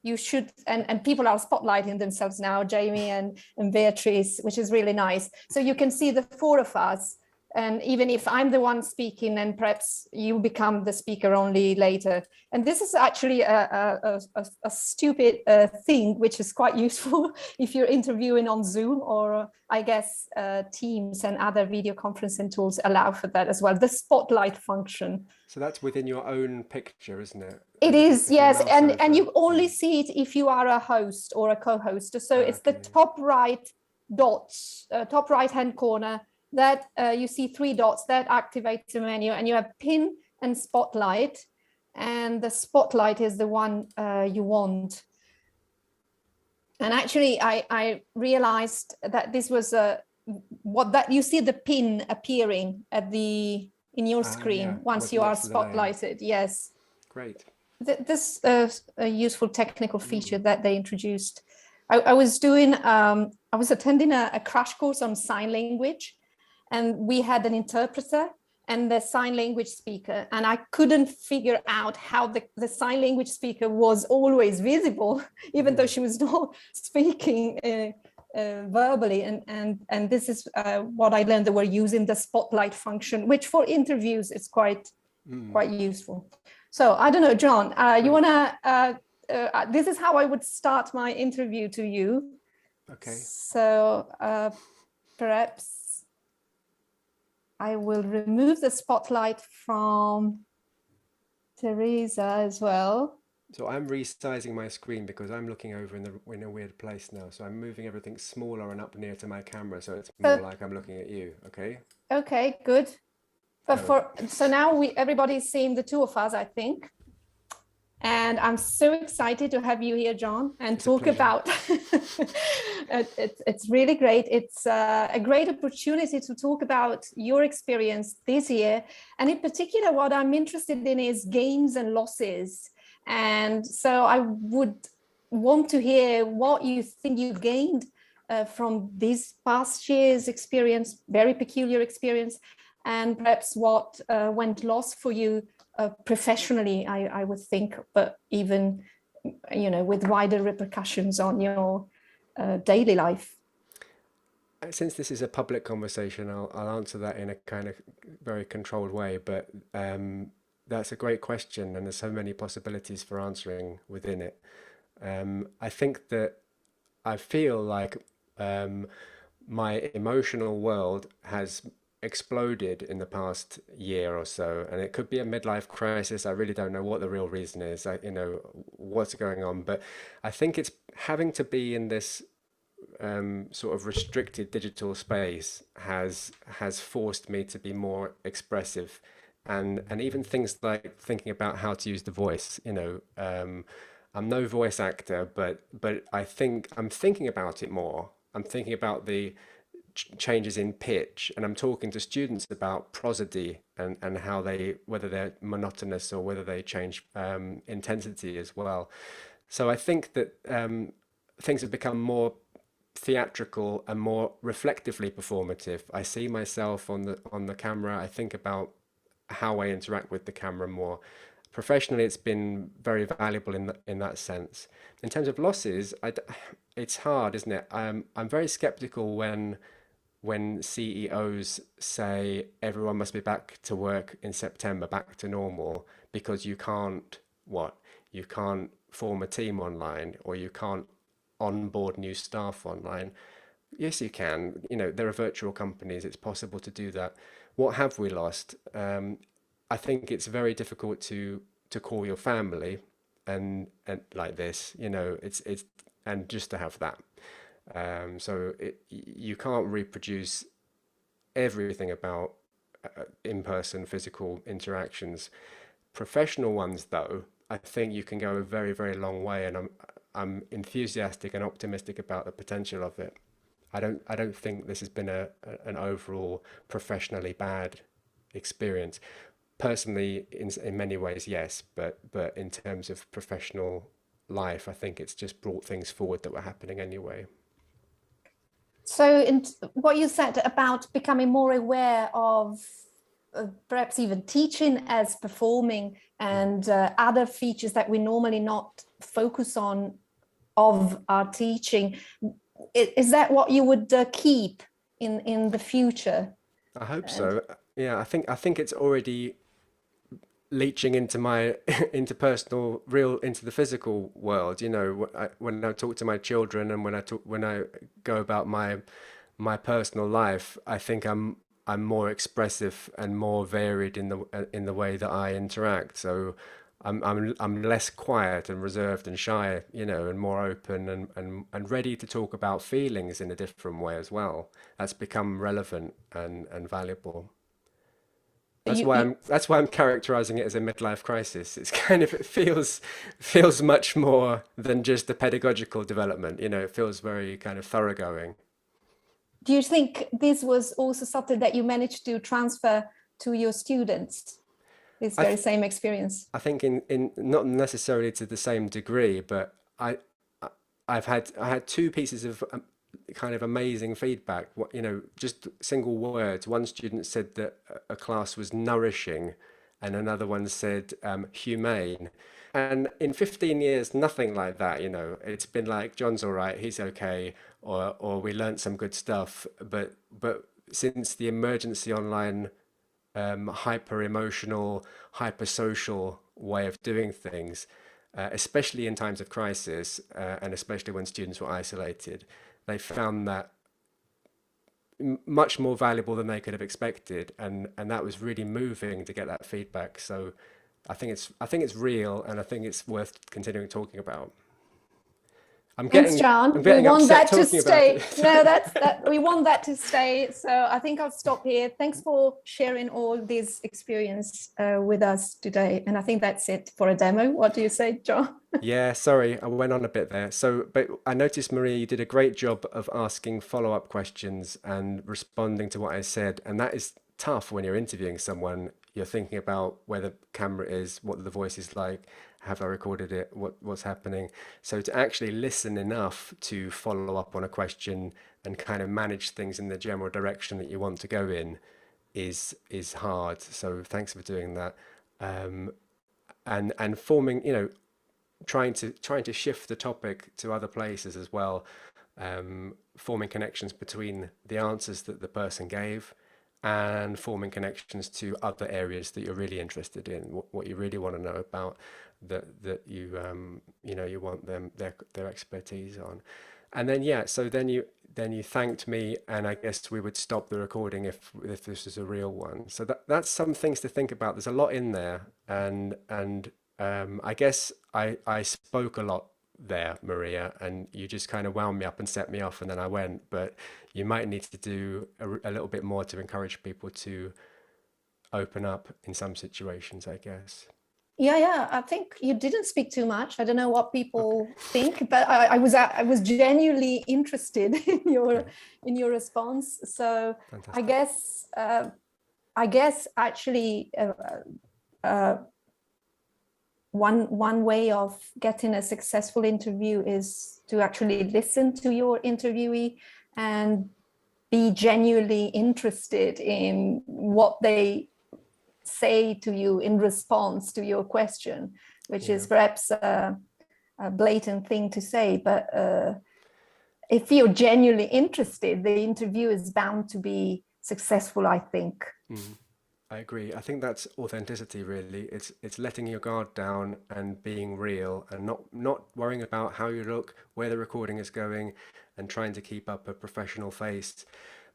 you should, and people are spotlighting themselves now, Jamie and Beatrice, which is really nice. So you can see the 4 of us. And even if I'm the one speaking, then perhaps you become the speaker only later. And this is actually a stupid thing, which is quite useful if you're interviewing on Zoom, or I guess Teams and other video conferencing tools allow for that as well, the spotlight function. So that's within your own picture, isn't it? It is, yes. And you only see it if you are a host or a co-host. So it's the top right dots, top right hand corner, that you see 3 dots that activates the menu, and you have pin and spotlight, and the spotlight is the one you want. And actually I realized that this was what that you see the pin appearing at the in your screen once you are spotlighted. Yes, great. This a useful technical feature that they introduced. I was doing I was attending a crash course on sign language, and we had an interpreter and the sign language speaker, and I couldn't figure out how the sign language speaker was always visible, even though she was not speaking verbally. And this is what I learned, that we're using the spotlight function, which for interviews is quite useful. So I don't know, John, you wanna, this is how I would start my interview to you. Okay. So perhaps I will remove the spotlight from Teresa as well. So I'm resizing my screen because I'm looking over in a weird place now. So I'm moving everything smaller and up near to my camera, so it's more like I'm looking at you. Okay. Okay, good. But so now everybody's seeing the two of us, I think. And I'm so excited to have you here, John, and talk about it's really great. It's a great opportunity to talk about your experience this year. And in particular, what I'm interested in is gains and losses. And so I would want to hear what you think you gained from this past year's experience, very peculiar experience, and perhaps what went lost for you professionally, I would think, but even, you know, with wider repercussions on your daily life. Since this is a public conversation, I'll answer that in a kind of very controlled way, but that's a great question, and there's so many possibilities for answering within it. I think that I feel like my emotional world has exploded in the past year or so, and it could be a midlife crisis. I really don't know what the real reason is, what's going on, but I think it's having to be in this sort of restricted digital space has forced me to be more expressive, and even things like thinking about how to use the voice. I'm no voice actor, but I think I'm thinking about it more. I'm thinking about the changes in pitch, and I'm talking to students about prosody and how whether they're monotonous or whether they change intensity as well. So I think that things have become more theatrical and more reflectively performative. I see myself on the camera. I think about how I interact with the camera more. Professionally, it's been very valuable in that sense. In terms of losses, it's hard, isn't it? I'm very skeptical when CEOs say everyone must be back to work in September, back to normal, because you can't form a team online, or you can't onboard new staff online. Yes, you can. There are virtual companies. It's possible to do that. What have we lost? I think it's very difficult to call your family and like this. It's and just to have that. So you can't reproduce everything about in-person physical interactions. Professional ones, though, I think you can go a very, very long way, and I'm enthusiastic and optimistic about the potential of it. I don't think this has been an overall professionally bad experience. Personally, in many ways, yes, but in terms of professional life, I think it's just brought things forward that were happening anyway. So in what you said about becoming more aware of perhaps even teaching as performing and other features that we normally not focus on of our teaching, is that what you would keep in the future? I hope so. Yeah, I think it's already leaching into into the physical world. When I talk to my children, and when I go about my personal life, I think I'm more expressive and more varied in the way that I interact. So I'm less quiet and reserved and shy, you know, and more open and ready to talk about feelings in a different way as well. That's become relevant and valuable. That's why I'm characterizing it as a midlife crisis. It's kind of, it feels much more than just the pedagogical development. You know, it feels very kind of thoroughgoing. Do you think this was also something that you managed to transfer to your students, this very same experience? I think in not necessarily to the same degree, but I had two pieces of kind of amazing feedback. What, you know, just single words. One student said that a class was nourishing, and another one said humane. And in 15 years, nothing like that. You know, it's been like John's all right, he's okay, or we learnt some good stuff. But since the emergency online hyper emotional, hyper social way of doing things, especially in times of crisis, and especially when students were isolated, they found that much more valuable than they could have expected, and that was really moving to get that feedback. So I think it's real, and I think it's worth continuing talking about. Thanks, John. I'm getting we want upset that to talking stay. about it. No, we want that to stay. So I think I'll stop here. Thanks for sharing all this experience with us today. And I think that's it for a demo. What do you say, John? Yeah, sorry, I went on a bit there. So, but I noticed, Maria, you did a great job of asking follow-up questions and responding to what I said. And that is tough when you're interviewing someone. You're thinking about where the camera is, what the voice is like, have I recorded it, what's happening. So to actually listen enough to follow up on a question and kind of manage things in the general direction that you want to go in is hard. So thanks for doing that. And forming, you know, trying to shift the topic to other places as well, forming connections between the answers that the person gave and forming connections to other areas that you're really interested in, what you really want to know about, that you you know, you want their expertise on. And then so then you thanked me, and I guess we would stop the recording if this is a real one. So that's some things to think about. There's a lot in there, and I guess I spoke a lot there, Maria, and you just kind of wound me up and set me off, and then I went. But you might need to do a little bit more to encourage people to open up in some situations, I guess. Yeah, I think you didn't speak too much. I don't know what people think, but I was genuinely interested in your response. So Fantastic. I guess actually one way of getting a successful interview is to actually listen to your interviewee and be genuinely interested in what they say to you in response to your question, which is perhaps a blatant thing to say, but if you're genuinely interested, the interview is bound to be successful, I think. I agree. I think that's authenticity, really. It's letting your guard down and being real, and not worrying about how you look, where the recording is going, and trying to keep up a professional face,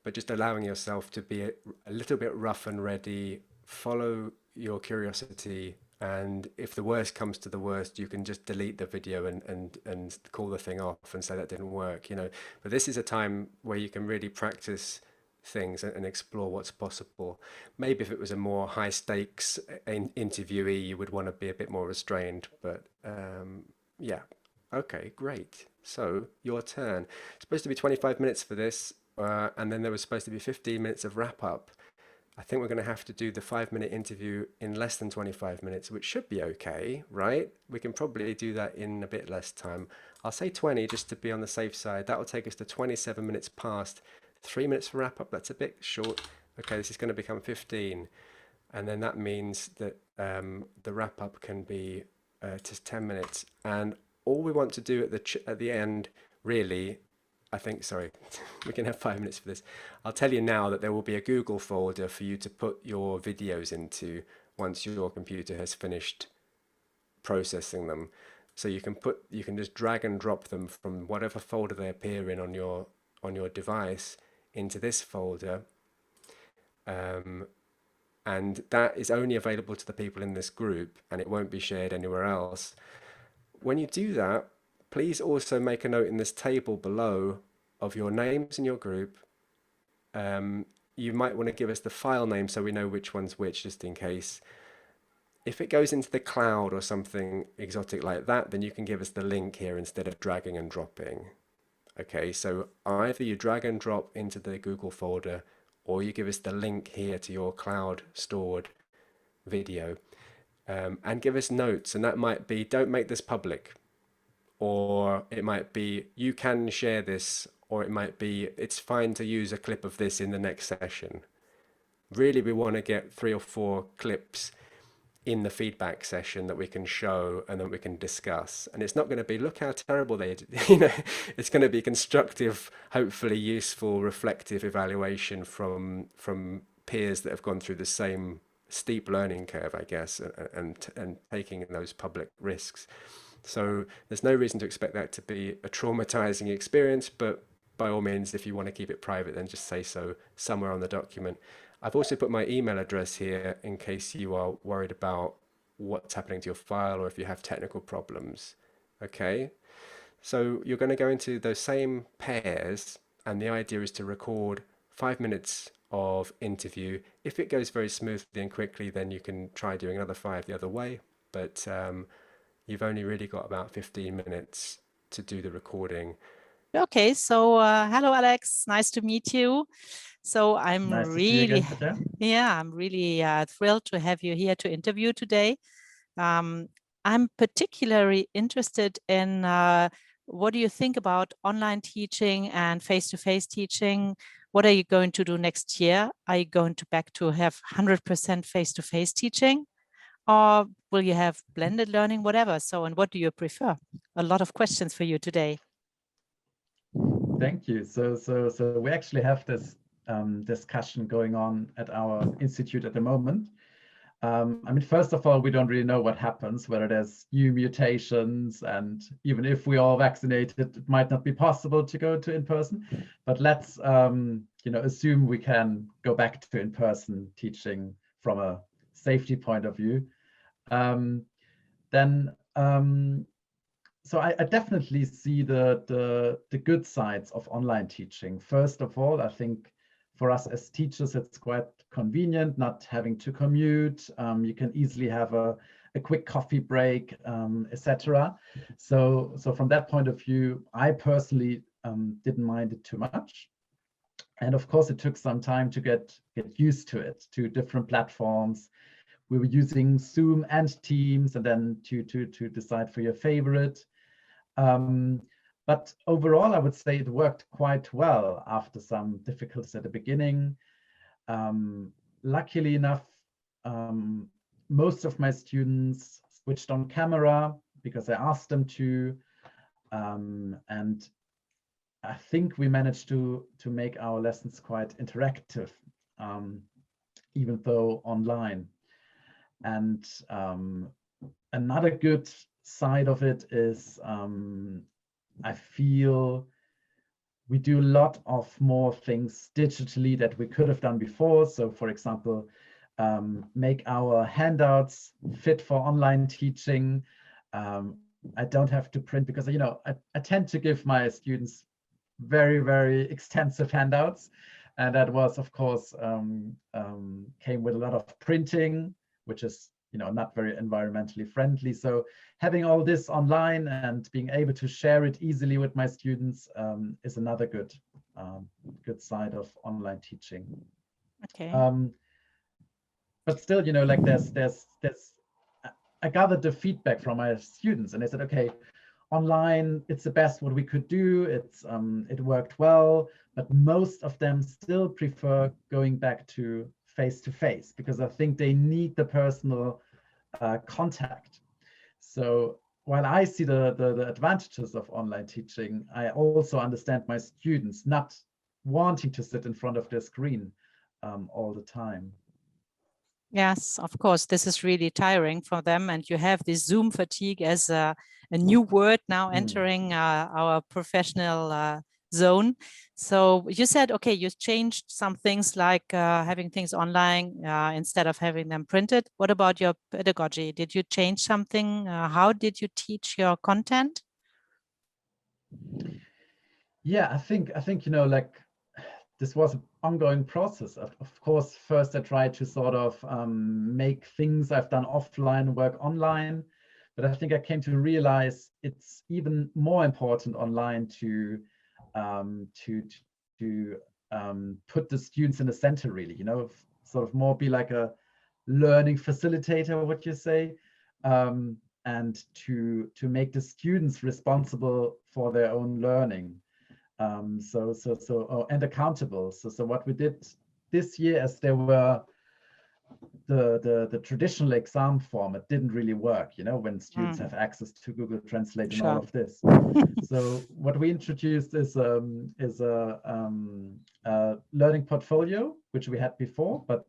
but just allowing yourself to be a little bit rough and ready. Follow your curiosity, and if the worst comes to the worst, you can just delete the video and call the thing off and say that didn't work, you know. But this is a time where you can really practice things and explore what's possible. Maybe if it was a more high stakes interviewee, you would want to be a bit more restrained, but yeah. Okay, great. So your turn. It's supposed to be 25 minutes for this, and then there was supposed to be 15 minutes of wrap up. I think we're going to have to do the 5-minute interview in less than 25 minutes, which should be okay, right? We can probably do that in a bit less time. I'll say 20 just to be on the safe side. That will take us to 27 minutes past. 3 minutes for wrap up, that's a bit short. Okay, this is going to become 15. And then that means that the wrap up can be just 10 minutes. And all we want to do at the end, really, I think, sorry, we can have 5 minutes for this. I'll tell you now that there will be a Google folder for you to put your videos into once your computer has finished processing them. So you can just drag and drop them from whatever folder they appear in on your device into this folder. and that is only available to the people in this group, and it won't be shared anywhere else. When you do that, please also make a note in this table below of your names in your group. You might want to give us the file name so we know which one's which, just in case. If it goes into the cloud or something exotic like that, then you can give us the link here instead of dragging and dropping. Okay, so either you drag and drop into the Google folder, or you give us the link here to your cloud stored video, and give us notes. And that might be, don't make this public, or it might be, you can share this, or it might be, it's fine to use a clip of this in the next session. Really, we want to get 3 or 4 clips in the feedback session that we can show and that we can discuss. And it's not going to be, look how terrible they did. It's going to be constructive, hopefully useful, reflective evaluation from peers that have gone through the same steep learning curve, I guess, and taking those public risks. So there's no reason to expect that to be a traumatizing experience, but by all means, if you want to keep it private, then just say so somewhere on the document. I've also put my email address here in case you are worried about what's happening to your file or if you have technical problems. Okay, so you're going to go into those same pairs, and the idea is to record 5 minutes of interview. If it goes very smoothly and quickly, then you can try doing another 5 the other way, but you've only really got about 15 minutes to do the recording. Okay, so hello, Alex. Nice to meet you. So I'm Nice to see you really, again, Katja. yeah, I'm really thrilled to have you here to interview today. I'm particularly interested in what do you think about online teaching and face-to-face teaching? What are you going to do next year? Are you going to back to have 100% face-to-face teaching? Or will you have blended learning, whatever? So, and what do you prefer? A lot of questions for you today. Thank you. So we actually have this discussion going on at our institute at the moment. I mean, first of all, we don't really know what happens, whether there's new mutations, and even if we are vaccinated, it might not be possible to go to in person. But let's assume we can go back to in-person teaching from a safety point of view. So I definitely see the good sides of online teaching. First of all, I think for us as teachers, it's quite convenient not having to commute. You can easily have a quick coffee break, etc. So from that point of view, I personally didn't mind it too much. And of course, it took some time to get used to it, to different platforms. We were using Zoom and Teams, and then to decide for your favorite. But overall, I would say it worked quite well after some difficulties at the beginning. Luckily enough, most of my students switched on camera because I asked them to, and I think we managed to make our lessons quite interactive, even though online. And another good side of it is I feel we do a lot of more things digitally that we could have done before. So for example, make our handouts fit for online teaching. I don't have to print because, I tend to give my students very, very extensive handouts. And that was, of course, came with a lot of printing, which is not very environmentally friendly. So having all this online and being able to share it easily with my students is another good side of online teaching. Okay. But still, like there's I gathered the feedback from my students, and they said, okay, online it's the best what we could do. It worked well, but most of them still prefer going back to face-to-face because I think they need the personal contact. So while I see the advantages of online teaching, I also understand my students not wanting to sit in front of their screen all the time. Yes, of course, this is really tiring for them. And you have this Zoom fatigue as a new word now entering our professional zone. So you said, okay, you changed some things like having things online instead of having them printed. What about your pedagogy? Did you change something? How did you teach your content? Yeah, I think like this was an ongoing process. Of course, first I tried to sort of make things I've done offline work online, but I think I came to realize it's even more important online to put the students in the center, really. Sort of more be like a learning facilitator, what you say, and to make the students responsible for their own learning. And accountable. So what we did this year, as there were the traditional exam format didn't really work, when students have access to Google Translate and all of this. So what we introduced is a learning portfolio, which we had before, but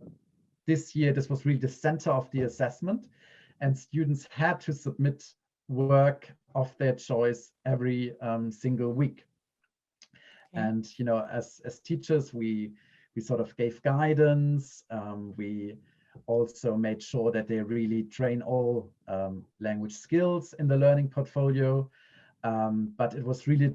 this year this was really the center of the assessment, and students had to submit work of their choice every single week. And as teachers, we sort of gave guidance. We also made sure that they really train all language skills in the learning portfolio. But it was really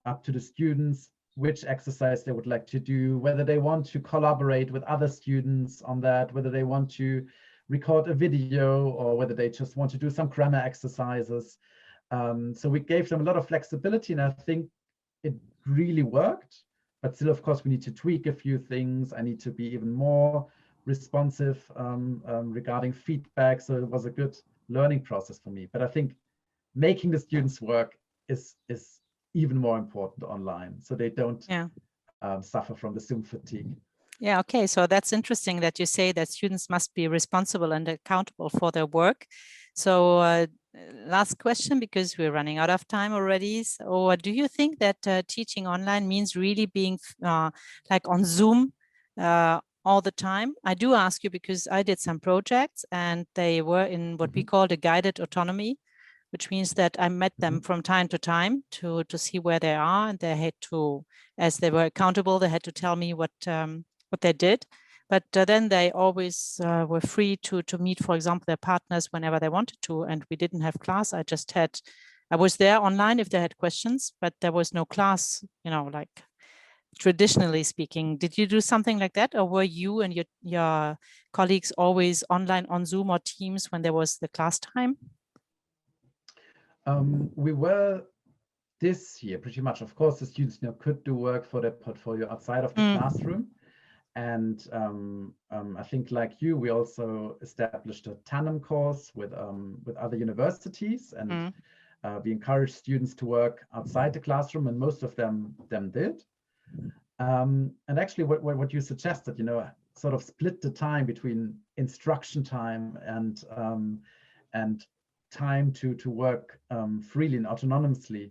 up to the students which exercise they would like to do, whether they want to collaborate with other students on that, whether they want to record a video, or whether they just want to do some grammar exercises. So we gave them a lot of flexibility, and I think it really worked. But still, of course, we need to tweak a few things. I need to be even more responsive regarding feedback. So it was a good learning process for me. But I think making the students work is even more important online, so they don't suffer from the Zoom fatigue. Yeah, okay. So that's interesting that you say that students must be responsible and accountable for their work. So last question, because we're running out of time already. So do you think that teaching online means really being like on Zoom all the time? I do ask you because I did some projects and they were in what we call the guided autonomy, which means that I met them from time to time to see where they are, and they had to, as they were accountable, they had to tell me what they did. But then they always were free to meet, for example, their partners whenever they wanted to, and we didn't have class. I was there online if they had questions, but there was no class, like traditionally speaking. Did you do something like that, or were you and your colleagues always online on Zoom or Teams when there was the class time? We were this year pretty much. Of course, the students could do work for their portfolio outside of the classroom. And I think, like you, we also established a tandem course with other universities, and we encouraged students to work outside the classroom, and most of them did. And actually, what you suggested, sort of split the time between instruction time and time to work freely and autonomously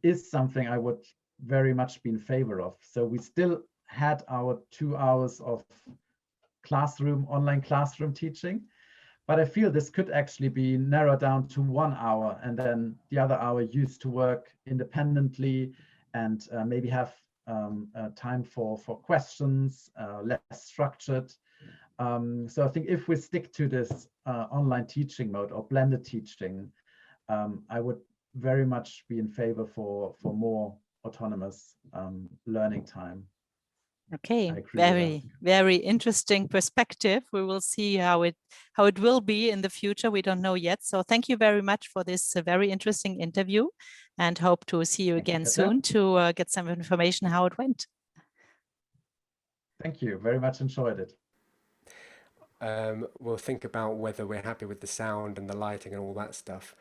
is something I would very much be in favor of. So we still had our 2 hours of online classroom teaching, but I feel this could actually be narrowed down to 1 hour, and then the other hour used to work independently, and maybe have time for questions, less structured. So I think if we stick to this online teaching mode or blended teaching, I would very much be in favor for more autonomous learning time. Okay, very interesting perspective. We will see how it will be in the future. We don't know yet. So thank you very much for this very interesting interview, and hope to see you again soon to get some information how it went. Thank you, very much enjoyed it. We'll think about whether we're happy with the sound and the lighting and all that stuff.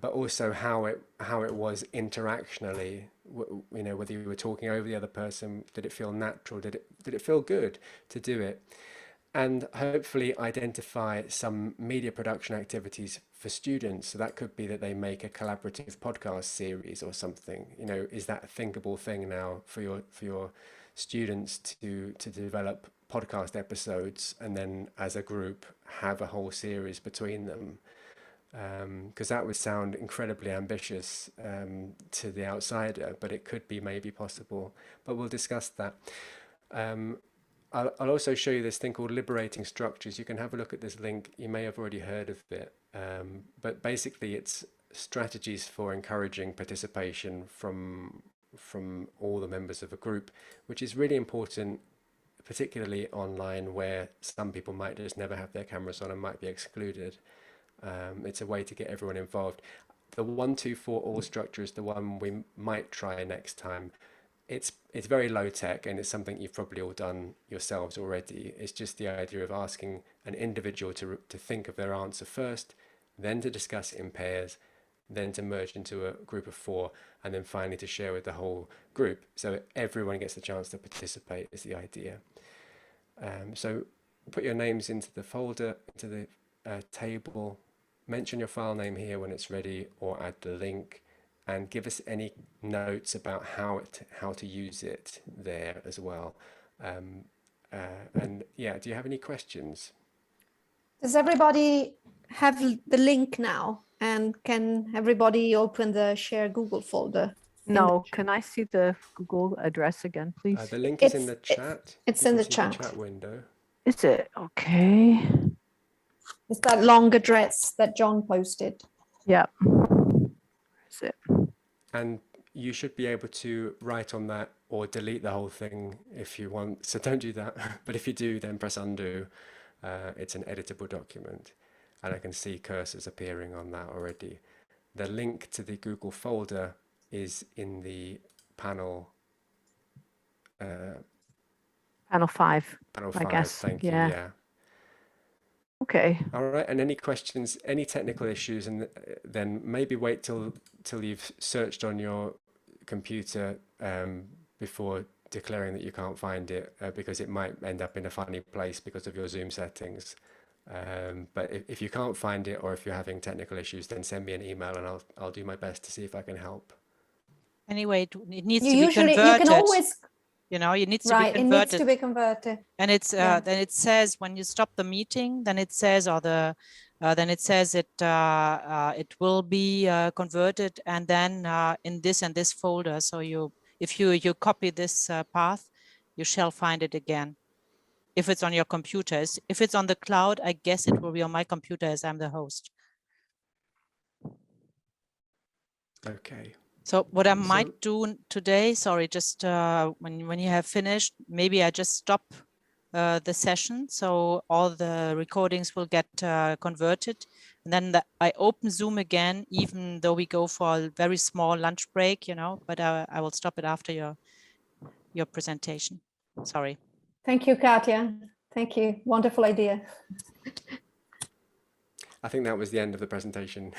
But also how it was interactionally, whether you were talking over the other person, did it feel natural, did it feel good to do it, and hopefully identify some media production activities for students. So that could be that they make a collaborative podcast series or something. Is that a thinkable thing now for your students to develop podcast episodes and then as a group have a whole series between them? because that would sound incredibly ambitious to the outsider, but it could be maybe possible. But we'll discuss that. I'll also show you this thing called Liberating Structures. You can have a look at this link. You may have already heard of it, but basically it's strategies for encouraging participation from all the members of a group, which is really important, particularly online, where some people might just never have their cameras on and might be excluded. It's a way to get everyone involved. The 1, 2, 4 all structure is the one we might try next time. It's very low tech, and it's something you've probably all done yourselves already. It's just the idea of asking an individual to think of their answer first, then to discuss it in pairs, then to merge into a group of 4, and then finally to share with the whole group, so everyone gets the chance to participate is the idea. So put your names into the folder, into the table, mention your file name here when it's ready, or add the link, and give us any notes about how to use it there as well. And yeah, do you have any questions? Does everybody have the link now? And can everybody open the share Google folder? No, can I see the Google address again, please? The link is in the chat. It's You in can the see chat. chat window. Is it? Okay. It's that long address that John posted. Yeah. Is it? And you should be able to write on that or delete the whole thing if you want. So don't do that. But if you do, then press undo. It's an editable document. And I can see cursors appearing on that already. The link to the Google folder is in the panel. Panel 5. Panel I 5, guess. thank you. Yeah. Yeah. Okay. All right, and any questions, any technical issues, and then maybe wait till you've searched on your computer before declaring that you can't find it, because it might end up in a funny place because of your Zoom settings. But if you can't find it, or if you're having technical issues, then send me an email and I'll do my best to see if I can help. Anyway, it needs You to be usually converted. you can always You know, it needs to right. be It converted. needs to be converted. And it's Yeah. then it says when you stop the meeting, then it says, or the then it says it will be converted, and then in this and this folder. So if you copy this path, you shall find it again. If it's on your computers, if it's on the cloud, I guess it will be on my computer as I'm the host. Okay. So what I might do today, sorry, just when you have finished, maybe I just stop the session, so all the recordings will get converted, and then I open Zoom again, even though we go for a very small lunch break, you know, but I will stop it after your presentation. Sorry. Thank you, Katja. Thank you. Wonderful idea. I think that was the end of the presentation.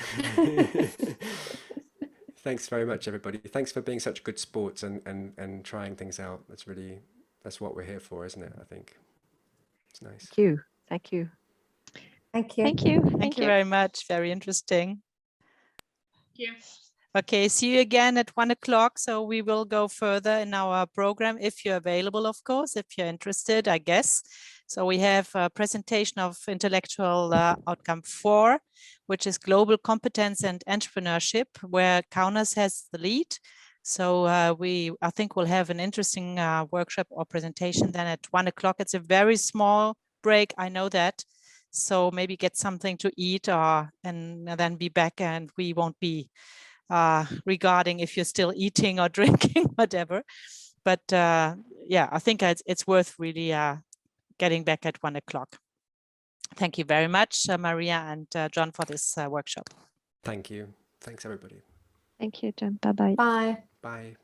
Thanks very much, everybody. Thanks for being such good sports and trying things out. That's what we're here for, isn't it? I think it's nice. Thank you. Thank you. Thank you. Thank you. Thank you very much. Very interesting. Thank you. Okay, see you again at 1 o'clock. So we will go further in our program if you're available, of course, if you're interested, I guess. So we have a presentation of intellectual outcome 4, which is global competence and entrepreneurship, where Kaunas has the lead. So I think we'll have an interesting workshop or presentation then at 1 o'clock. It's a very small break, I know that. So maybe get something to eat and then be back, and we won't be regarding if you're still eating or drinking, whatever. But yeah, I think it's worth really getting back at 1 o'clock. Thank you very much, Maria and John, for this workshop. Thank you. Thanks, everybody. Thank you, John. Bye-bye. Bye. Bye.